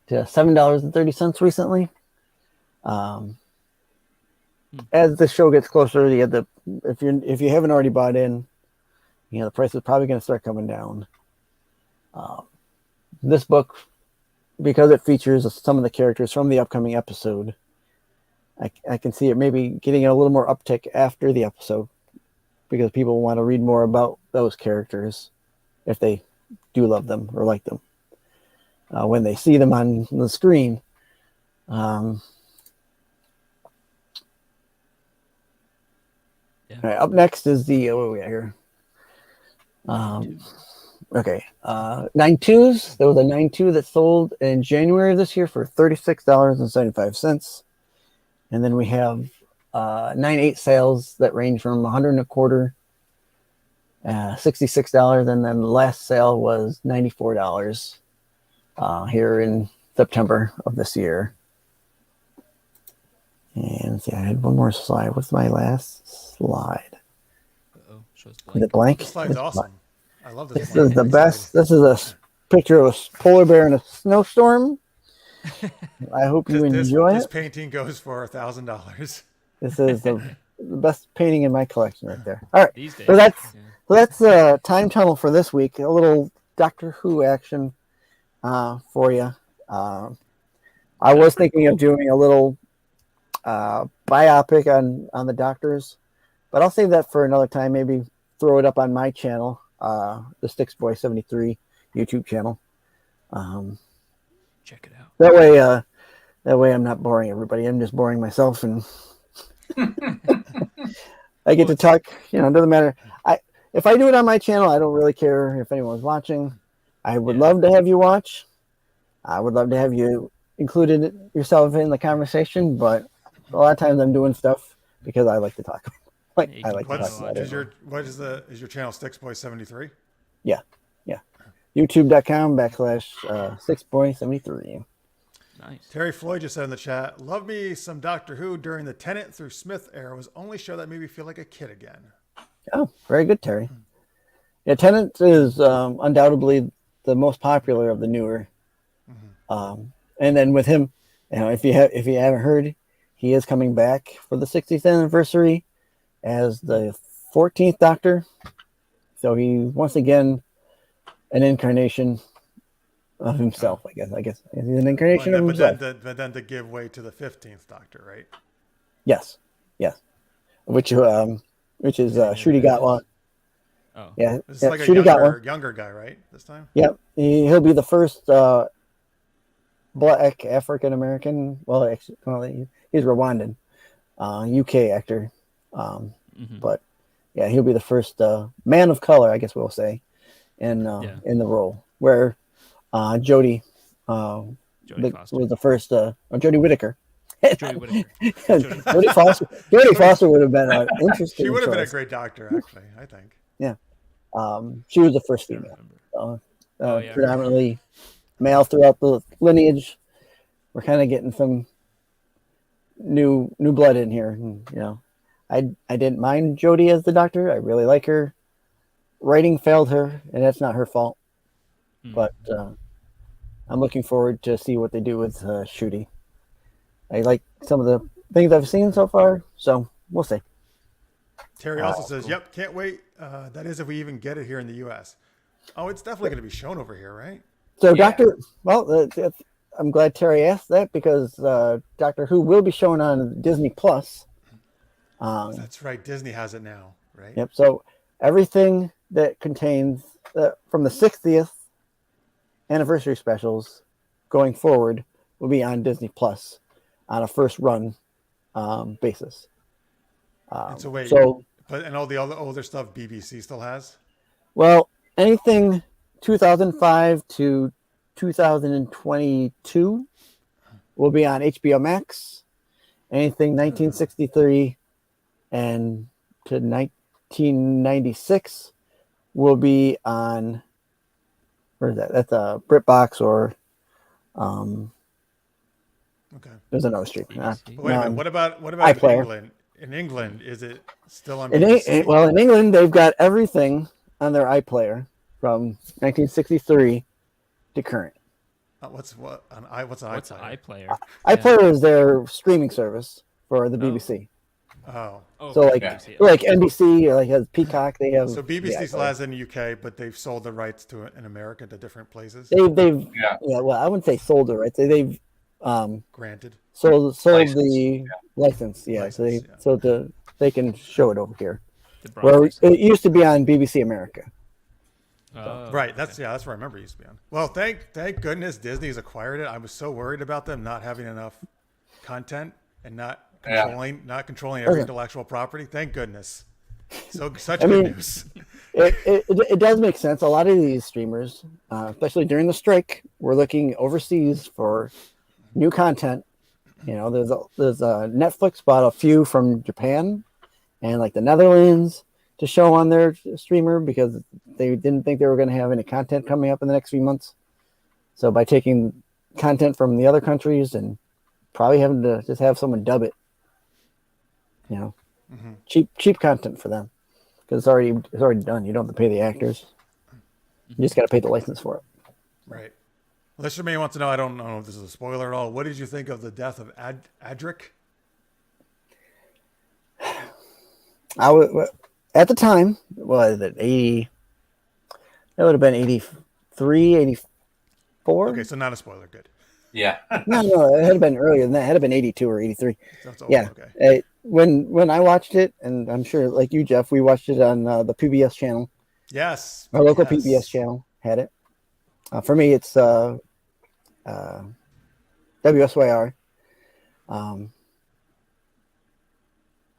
to $7.30 recently. As the show gets closer, if you haven't already bought in, the price is probably going to start coming down. This book, because it features some of the characters from the upcoming episode, I can see it maybe getting a little more uptick after the episode, because people want to read more about those characters if they do love them or like them when they see them on the screen. All right, up next is the what do we got here? Okay, 9.2s. There was a 9.2 that sold in January of this year for $36.75. And then we have 9.8 sales that range from $125, $66, and then the last sale was $94 here in September of this year. And see, I had one more slide. What's my last slide? Shows Is it blank? This slide's awesome. I love this. This is the best. This is a picture of a polar bear in a snowstorm. I hope you enjoy it. This painting goes for $1,000. This is the best painting in my collection right there. All right. These days, So that's time tunnel for this week. A little Doctor Who action for you. I was thinking of doing a little biopic on the Doctors, but I'll save that for another time. Maybe throw it up on my channel, the Styx Boy 73 YouTube channel. Check it out. That way I'm not boring everybody. I'm just boring myself, and I get to talk. It doesn't matter. If I do it on my channel, I don't really care if anyone's watching. I would love to have you watch. I would love to have you included yourself in the conversation, but a lot of times I'm doing stuff because I like to talk. I like to talk about it. Is your channel StyxBoy73? Yeah. YouTube.com/StyxBoy73. Nice. Terry Floyd just said in the chat, "Love me some Doctor Who during the Tennant through Smith era was only show that made me feel like a kid again." Oh, very good, Terry. Yeah, Tennant is undoubtedly the most popular of the newer. And then with him, if you haven't heard, he is coming back for the 60th anniversary as the 14th Doctor. So he's once again an incarnation of himself, I guess he's an incarnation of himself. But then to give way to the 15th Doctor, right? Yes. Which is Ncuti Gatwa. Oh. Yeah, this is like a younger guy, right? This time. Yep, he'll be the first Black African American. Well, actually, he's Rwandan, UK actor. But yeah, he'll be the first man of color, I guess we'll say, in the role. Where Jodie was the first, Jodie Whittaker. Jodie Foster would have been an interesting. She would have been a choice. great Doctor, actually. I think. Yeah, she was the first female. Predominantly male throughout the lineage. We're kind of getting some new blood in here. And, I didn't mind Jodie as the Doctor. I really like her. Writing failed her, and that's not her fault. But I'm looking forward to see what they do with Ncuti. I like some of the things I've seen so far, so we'll see. Terry also says, "Yep, can't wait. That is if we even get it here in the U.S." Oh, it's definitely going to be shown over here, right? So I'm glad Terry asked that, because Doctor Who will be shown on Disney Plus. That's right. Disney has it now, right? Yep. So everything that contains from the 60th anniversary specials going forward will be on Disney Plus on a first run basis. And and all the other older stuff BBC still has? Well, anything 2005 to 2022 will be on HBO Max. Anything 1963 and to 1996 will be on, where is that? That's a BritBox or okay. There's another stream. Wait a minute. What about iPlayer. England? in England, is it still on In, BBC? well, in England, they've got everything on their iPlayer from 1963 to current. What's an What's iPlayer? iPlayer? iPlayer is their streaming service for the BBC. Oh. So like NBC, like has Peacock, they have. So BBC still has in the UK, but they've sold the rights to it in America to different places. They've well, I wouldn't say sold it, right? They've Granted. sold License. the license, yeah. License, So they can show it over here. The Where broadcast. it used to be on BBC America. Right, that's where I remember it used to be on. Well, thank goodness Disney's acquired it. I was so worried about them not having enough content and not controlling every intellectual property. Thank goodness. So such good news. It does make sense. A lot of these streamers, especially during the strike, were looking overseas for new content. You know, there's a Netflix bought a few from Japan and like the Netherlands to show on their streamer because they didn't think they were going to have any content coming up in the next few months. So by taking content from the other countries and probably having to just have someone dub it, you know, cheap content for them because it's already done. You don't have to pay the actors. You just got to pay the license for it. Right. Listener May wants to know, I don't know if this is a spoiler at all. What did you think of the death of Adric? At the time, what is it, 80? That would have been 83, 84. Okay, so not a spoiler. Good. Yeah. No, it had been earlier than that. It had been 82 or 83. Yeah. Okay. When I watched it, and I'm sure, like you, Jeff, we watched it on the PBS channel. Yes. Our local PBS channel had it. For me, it's WSYR.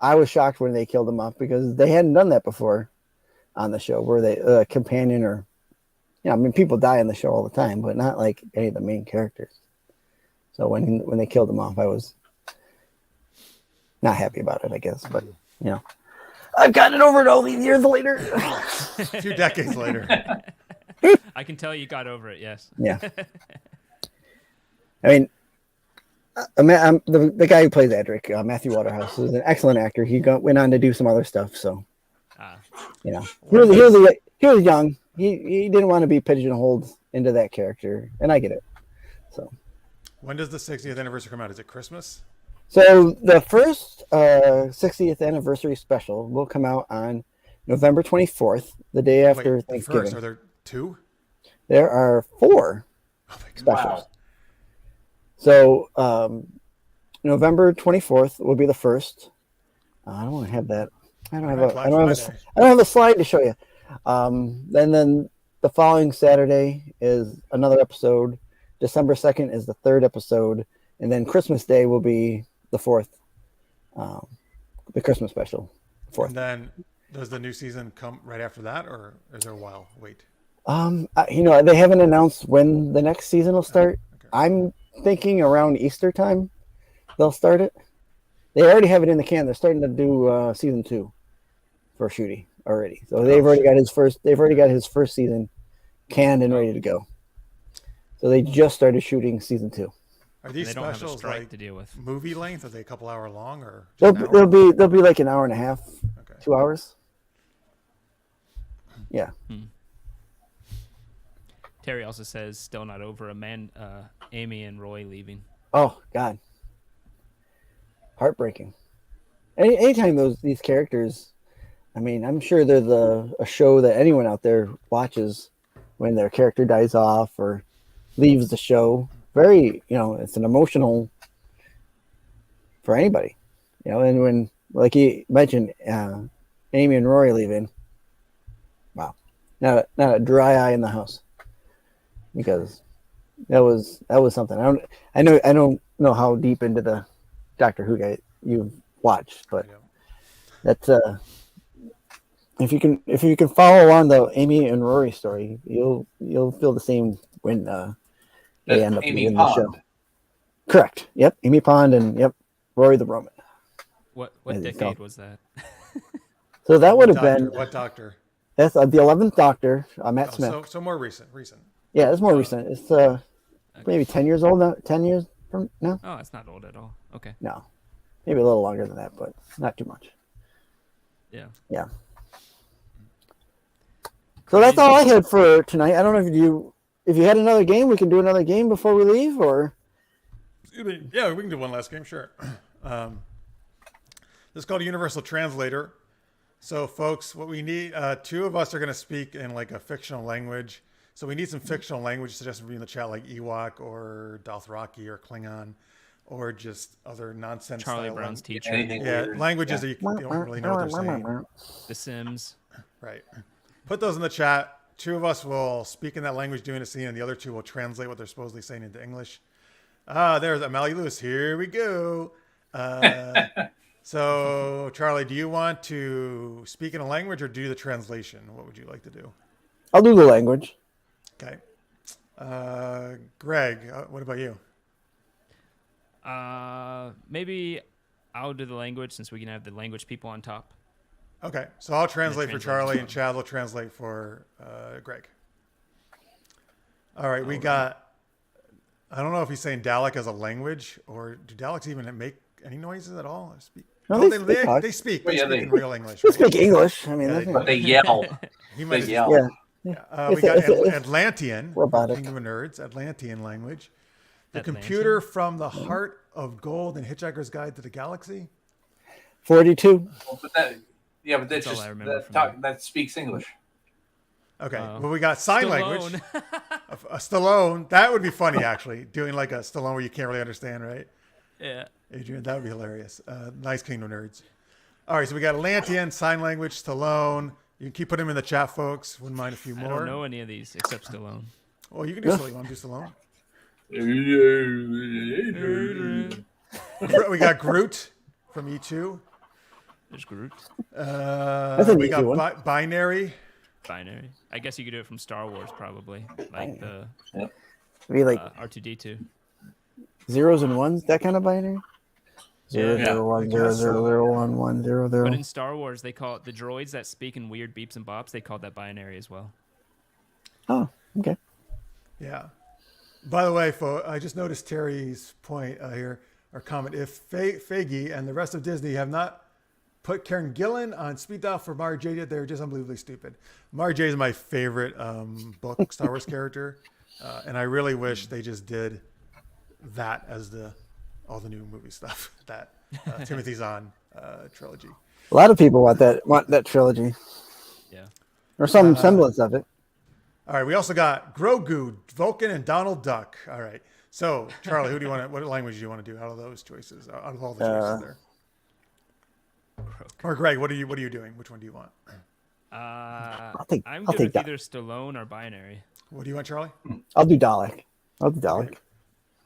I was shocked when they killed him off because they hadn't done that before on the show, where they companion or, I mean, people die on the show all the time, but not like any of the main characters. So when they killed him off, I was not happy about it, I guess. But I've gotten it over it all these years later. A few decades later. I can tell you got over it. Yes. Yeah. I mean, the guy who plays Adric, Matthew Waterhouse, is an excellent actor. He went on to do some other stuff. So, he was young. He didn't want to be pigeonholed into that character, and I get it. So, when does the 60th anniversary come out? Is it Christmas? So the first 60th anniversary special will come out on November 24th, the day after Thanksgiving. First, are there 2? There are 4 specials. Wow. So November 24th will be the first. I don't want to have that. I don't have a slide to show you. Then the following Saturday is another episode. December 2nd is the 3rd episode, and then Christmas Day will be the 4th. The Christmas special. 4th. And then does the new season come right after that, or is there a while? Wait. They haven't announced when the next season will start. Okay. I'm thinking around Easter time they'll start it. They already have it in the can. They're starting to do season 2 for Shooty already. So they've already got his first season canned and ready to go. So they just started shooting season 2. Are these specials like to deal with movie length? Are they a couple hour long or? They'll be like an hour and a half, 2 hours. Yeah. Terry also says still not over Amy and Roy leaving. Oh God, heartbreaking. Anytime these characters, I mean, I'm sure there's a show that anyone out there watches when their character dies off or leaves the show. Very, it's an emotional for anybody, and when, like he mentioned, Amy and Rory leaving, wow, not a dry eye in the house, because that was something. I don't know how deep into the Doctor Who guy you've watched, but that's if you can follow along the Amy and Rory story, you'll feel the same when they end up in the show. Correct. Yep. Amy Pond and Rory the Roman. What decade was that? So that would have been what Doctor? That's the 11th Doctor, Matt Smith. So more recent. Yeah, it's more recent. It's maybe 10 years old now. 10 years from now. Oh, it's not old at all. Okay. No, Maybe a little longer than that, but not too much. Yeah. Yeah. So that's all I had for tonight. I don't know if you had another game, we can do another game before we leave, or. Yeah, we can do one last game, sure. This is called Universal Translator. So, folks, what we need, two of us are going to speak in like a fictional language. So we need some fictional language suggested in the chat, like Ewok or Dothraki or Klingon, or just other nonsense. Charlie Brown's teacher. Yeah, languages that you don't really know what they're saying. The Sims. Right. Put those in the chat. Two of us will speak in that language doing a scene, and the other two will translate what they're supposedly saying into English. There's Amalie Lewis. Here we go. So, Charlie, do you want to speak in a language or do the translation? What would you like to do? I'll do the language. Okay. Greg, what about you? Maybe I'll do the language since we can have the language people on top. Okay, so I'll translate for Charlie and Chad will translate for Greg. All right, we got, I don't know if he's saying Dalek as a language, or do Daleks even make any noises at all? No, They speak. They speak in real English. They speak English. I mean, but they yell. They yell. Yeah. We got Atlantean, robotic. Kingdom of Nerds, Atlantean language. The Atlantean? computer from the Heart of Gold and Hitchhiker's Guide to the Galaxy. 42. But that's That's all just I remember that speaks English. Okay, well, we got sign Stallone. language. A Stallone. That would be funny, actually. Doing like a Stallone where you can't really understand, right? Yeah. Adrian, that would be hilarious. Nice Kingdom Nerds. All right, so we got Atlantean, sign language, Stallone. You can keep putting them in the chat, folks. Wouldn't mind a few more. I don't know any of these except Stallone. Well, you can do Stallone. You want to do Stallone? We got Groot from E2. There's Groot. We got Binary. Binary. I guess you could do it from Star Wars, probably. Like the Be like R2D2. zeros and ones, that kind of binary. 001 0011 00. But in Star Wars, they call it the droids that speak in weird beeps and bops. They call that binary as well. Oh, okay. Yeah. By the way, I just noticed Terry's point here, or comment. If Feige and the rest of Disney have not put Karen Gillan on speed dial for Mara Jade, they're just unbelievably stupid. Mara Jade is my favorite book Star Wars character, and I really wish they just did that as all the new movie stuff that Timothy Zahn trilogy. A lot of people want that trilogy. Yeah. Or some semblance of it. All right, we also got Grogu, Vulcan, and Donald Duck. All right, so Charlie, who do you want? What language do you want to do out of those choices? Out of all the choices there. Or Greg, what are you doing? Which one do you want? I'm I'll good take with that. either Stallone or binary. What do you want, Charlie? I'll do Dalek.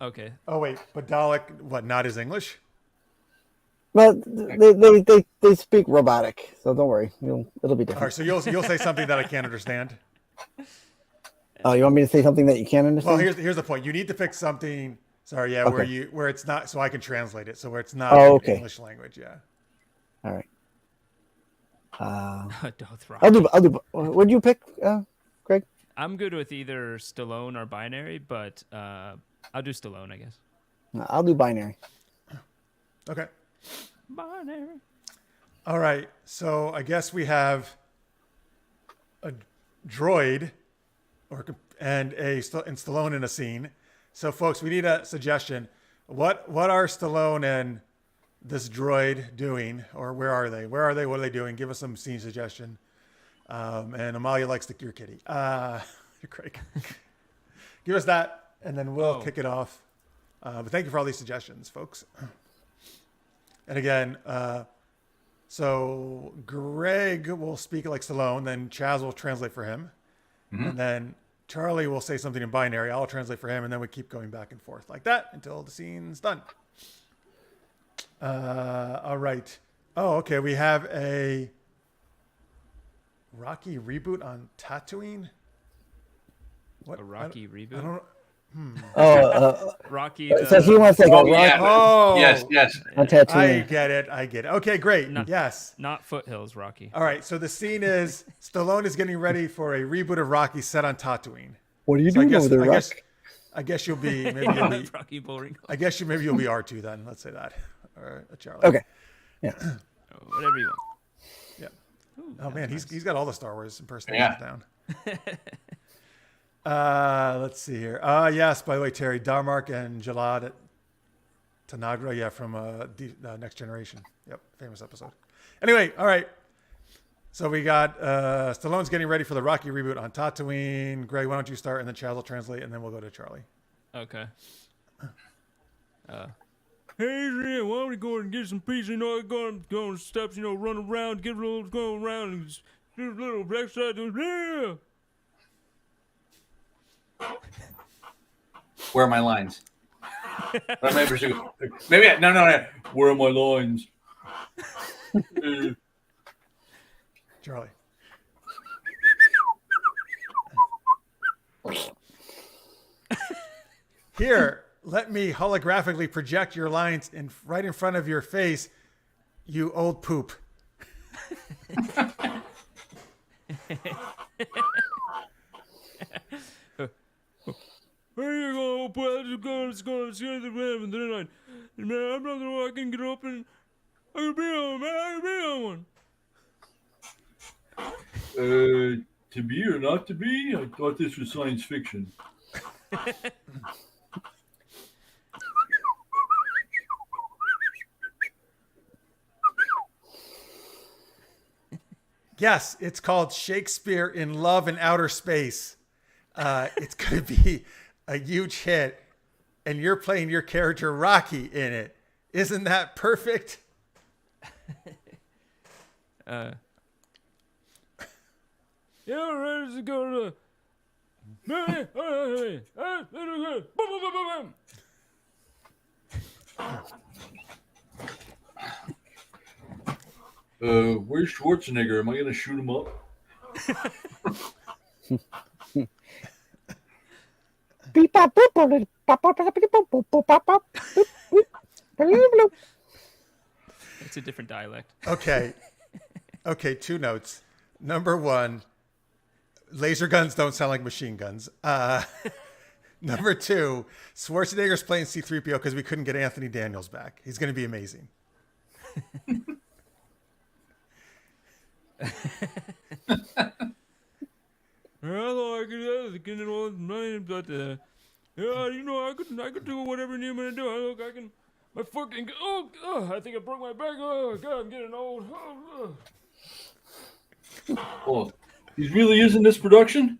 Okay. Oh wait, but Dalek, what? Not his English? Well, they speak robotic, so don't worry. It'll be different. All right, so you'll say something that I can't understand. Oh, you want me to say something that you can't understand? Well, here's the point. You need to pick something. Sorry, yeah, Okay. where it's not, so I can translate it. So where it's not English language, yeah. All right. Dothraki. I'll do. What'd you pick, Greg? I'm good with either Stallone or binary, but I'll do Stallone, I guess. I'll do binary. Okay. Binary. All right. So I guess we have a droid and Stallone in a scene. So folks, we need a suggestion. What are Stallone and this droid doing, or where are they? What are they doing? Give us some scene suggestion. And Amalia likes your kitty. Craig. Give us that, and then we'll kick it off. But thank you for all these suggestions, folks. And again, so Greg will speak like Stallone, then Chaz will translate for him. Mm-hmm. And then Charlie will say something in binary. I'll translate for him, and then we keep going back and forth like that until the scene's done. All right. Oh, okay. We have a Rocky reboot on Tatooine. What? A Rocky reboot? I don't know. Rocky. So he wants like a Rocky. Yeah. Oh, Yes. on Tatooine. I get it. Okay, great. Yes. Not Foothills Rocky. All right. So the scene is Stallone is getting ready for a reboot of Rocky set on Tatooine. What are you doing over there, Rock? I guess you'll be maybe Rocky Bullring. I guess maybe you'll be R2 then. Let's say that. or a Charlie. Okay. Yeah. Whatever you want. Yeah. Ooh, Oh man, nice. he's got all the Star Wars impersonations down. Let's see here. Yes, by the way, Terry, Darmok and Jalad Tanagra, yeah, from Next Generation. Yep, famous episode. Anyway, all right. So we got Stallone's getting ready for the Rocky reboot on Tatooine. Greg, why don't you start, and then Chaz will translate, and then we'll go to Charlie. Okay. Hey, why don't we go and get some pizza? Go on steps, run around, go around, and just do a little exercise. Yeah. Where are my lines? Maybe no. Where are my lines? Charlie. Here, let me holographically project your lines right in front of your face, you old poop. Where you going? Let's go see the man, and then I'm not the one I can get up and I can be on, man. I can be on one. To be or not to be? I thought this was science fiction. Yes, it's called Shakespeare in Love in Outer Space. It's going to be a huge hit, and you're playing your character Rocky in it. Isn't that perfect? Yeah, ready to go to Where's Schwarzenegger? Am I going to shoot him up? It's a different dialect. Okay, 2 notes. Number 1, laser guns don't sound like machine guns. Number 2, Schwarzenegger's playing C-3PO because we couldn't get Anthony Daniels back. He's going to be amazing. I could get all money, but I could do whatever you need me to do. Look, I can. My fucking I think I broke my back. Oh God, I'm getting old. Oh, he really is in this production?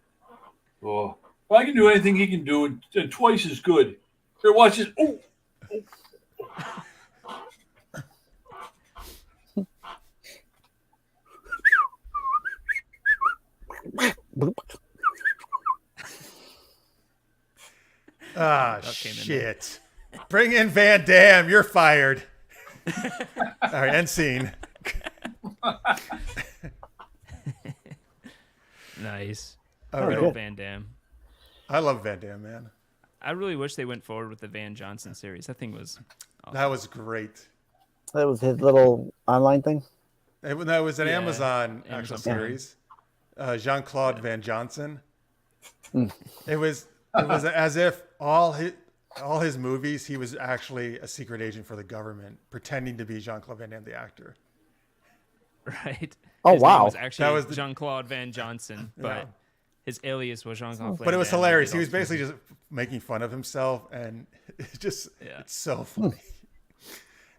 Oh, if I can do anything he can do, and twice as good. Here, watch this. Oh. Shit. Bring in Van Damme. You're fired. All right, end scene. Nice. All Good right. old Van Damme. I love Van Damme, man. I really wish they went forward with the Van Johnson series. That thing was awesome. That was great. That was his little online thing. That was an Amazon actual Prime. series. Jean-Claude Van Johnson. It was as if all his movies, he was actually a secret agent for the government, pretending to be Jean-Claude Van Damme, the actor. Right. Oh, His wow. name was actually That was Jean-Claude Van Johnson, but Yeah. his alias was Jean-Claude Van But it was Damme. hilarious. He was basically just making fun of himself, and it's so funny.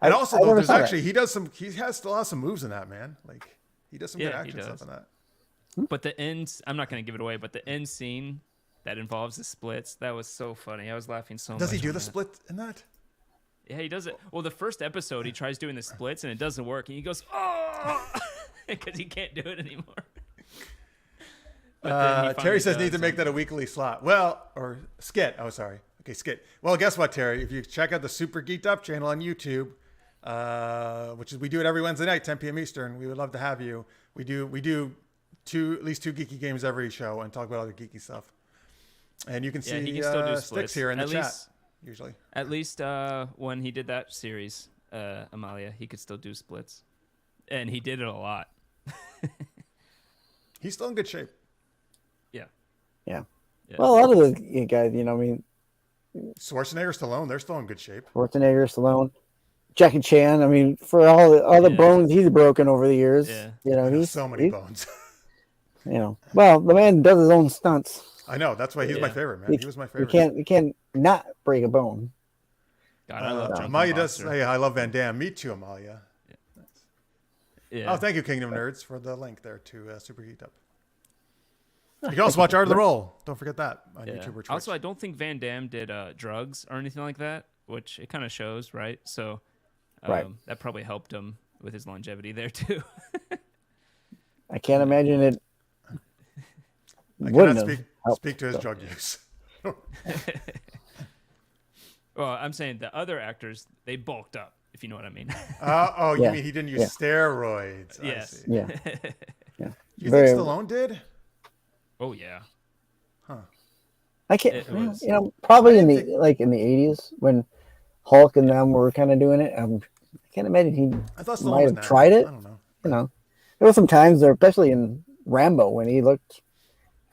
And also, I though, never there's saw that. actually he has still has some moves in that, man. Like he does some good Yeah, he action does. stuff in that. But the end, I'm not going to give it away, but the end scene that involves the splits, that was so funny. I was laughing so much. Does he do on the that. split in that? Yeah, he does it. Well, the first episode, he tries doing the splits and it doesn't work. And he goes, oh, because he can't do it anymore. But then he Terry finally says need to does, make that a weekly slot. Well, or skit. Oh, sorry. Okay, skit. Well, guess what, Terry? If you check out the Super Geeked Up channel on YouTube, which is we do it every Wednesday night, 10 p.m. Eastern. We would love to have you. We do at least two geeky games every show and talk about other geeky stuff. And you can see he can still do Styx splits. here in the At chat. least- Usually, At least when he did that series, Amalia, he could still do splits. And he did it a lot. he's still in good shape. Yeah. Yeah. Yeah. Well, a lot of the guys, I mean, Schwarzenegger, Stallone, they're still in good shape. Schwarzenegger, Stallone, Jackie Chan. I mean, for all the bones he's broken over the years, he's so many bones. Well, the man does his own stunts. I know. That's why he's my favorite, man. He was my favorite. You can't not break a bone. God, I love Amalia does say, I love Van Damme. Me too, Amalia. Yeah. Oh, thank you, Kingdom Nerds, for the link there to Super Geeked Up. You can also watch Art of the Roll. Don't forget that on YouTube or Twitch. Also, I don't think Van Damme did drugs or anything like that, which it kind of shows, right? So that probably helped him with his longevity there, too. I can't imagine it. I cannot speak to his drug use. Well, I'm saying the other actors, they bulked up, if you know what I mean. You mean he didn't use steroids? Yes. Yeah. You think Stallone did? Oh, yeah. Huh. I can't, probably in the 80s when Hulk and them were kind of doing it. I can't imagine he might have tried it. I don't know. There were some times there, especially in Rambo, when he looked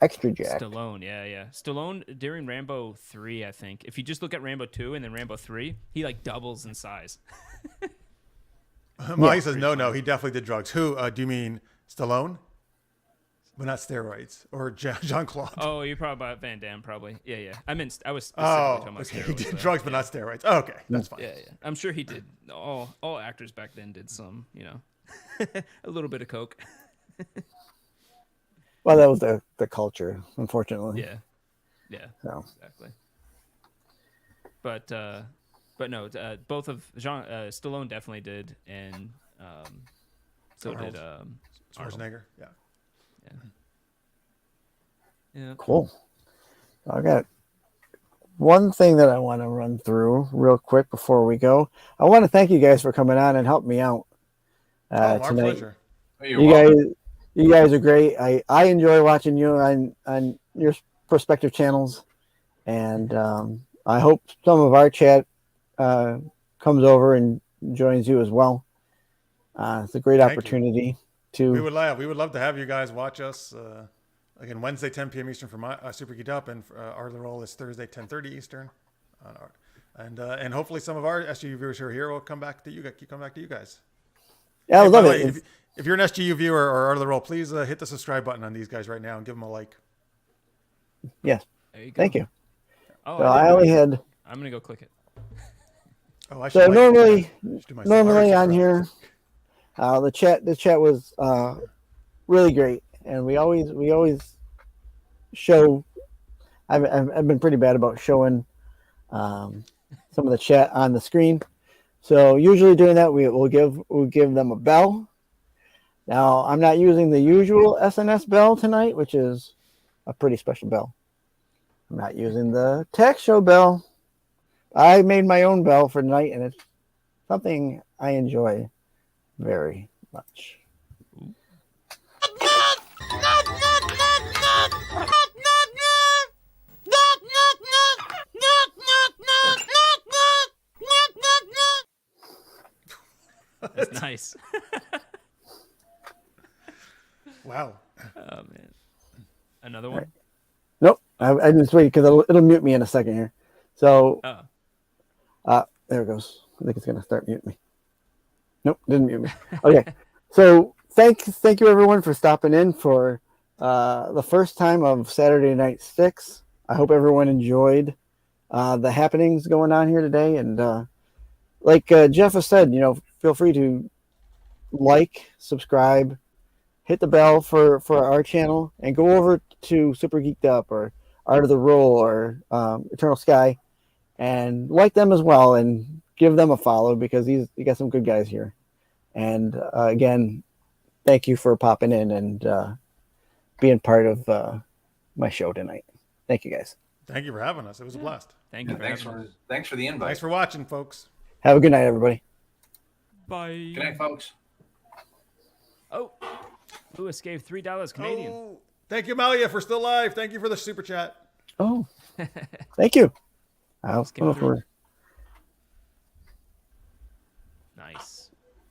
extra jacked. Stallone, yeah. Stallone during Rambo 3, I think. If you just look at Rambo 2 and then Rambo 3, he like doubles in size. He says no, he definitely did drugs. Who? Do you mean Stallone? But not steroids or Jean-Claude. Oh, you're probably about Van Damme, probably. Yeah. I was specifically talking about steroids. He did drugs, but not steroids. Oh, okay, that's fine. Yeah. I'm sure he did. All actors back then did some, a little bit of coke. Well, that was the culture, unfortunately. Yeah. So. Exactly. But no, both of Stallone definitely did, and so Arnold. did Schwarzenegger. Yeah. Cool. I got one thing that I want to run through real quick before we go. I want to thank you guys for coming on and helping me out Our tonight. pleasure. You guys are great. I enjoy watching you on your respective channels, and I hope some of our chat comes over and joins you as well. It's a great opportunity to. We would love to have you guys watch us again Wednesday 10 p.m. Eastern for my Super Geeked Up, and Art of the Roll is Thursday 10:30 Eastern. And hopefully some of our SGU viewers who are here will come back to you guys. Yeah, I love it. If you're an SGU viewer or Art of the Roll, please hit the subscribe button on these guys right now and give them a like. Yes. There you go. Thank you. Oh, so I only had. I'm gonna go click it. Oh, I should. So normally on here, the chat was really great, and we always show. I've been pretty bad about showing some of the chat on the screen. So usually doing that, we'll give them a bell. Now I'm not using the usual SNS bell tonight, which is a pretty special bell. I'm not using the tech show bell. I made my own bell for tonight, and it's something I enjoy very much. That's nice. Wow. Oh man. Another one? Nope. I just wait because it'll mute me in a second here. So there it goes. I think it's gonna start muting me. Nope, didn't mute me. Okay. So thank you everyone for stopping in for the first time of Saturday Night Styx. I hope everyone enjoyed the happenings going on here today. And like Jeff has said, feel free to like, subscribe, hit the bell for our channel, and go over to Super Geeked Up or Art of the Roll or Eternal Sky and like them as well and give them a follow because you got some good guys here. And again, thank you for popping in and being part of my show tonight. Thank you guys. Thank you for having us. It was a blast. Thank you. Thanks for the invite. Thanks for watching, folks. Have a good night, everybody. Bye. Good night, folks. Oh, Lewis gave $3 Canadian. Oh, thank you, Malia, for still live. Thank you for the super chat. Oh, thank you. Nice.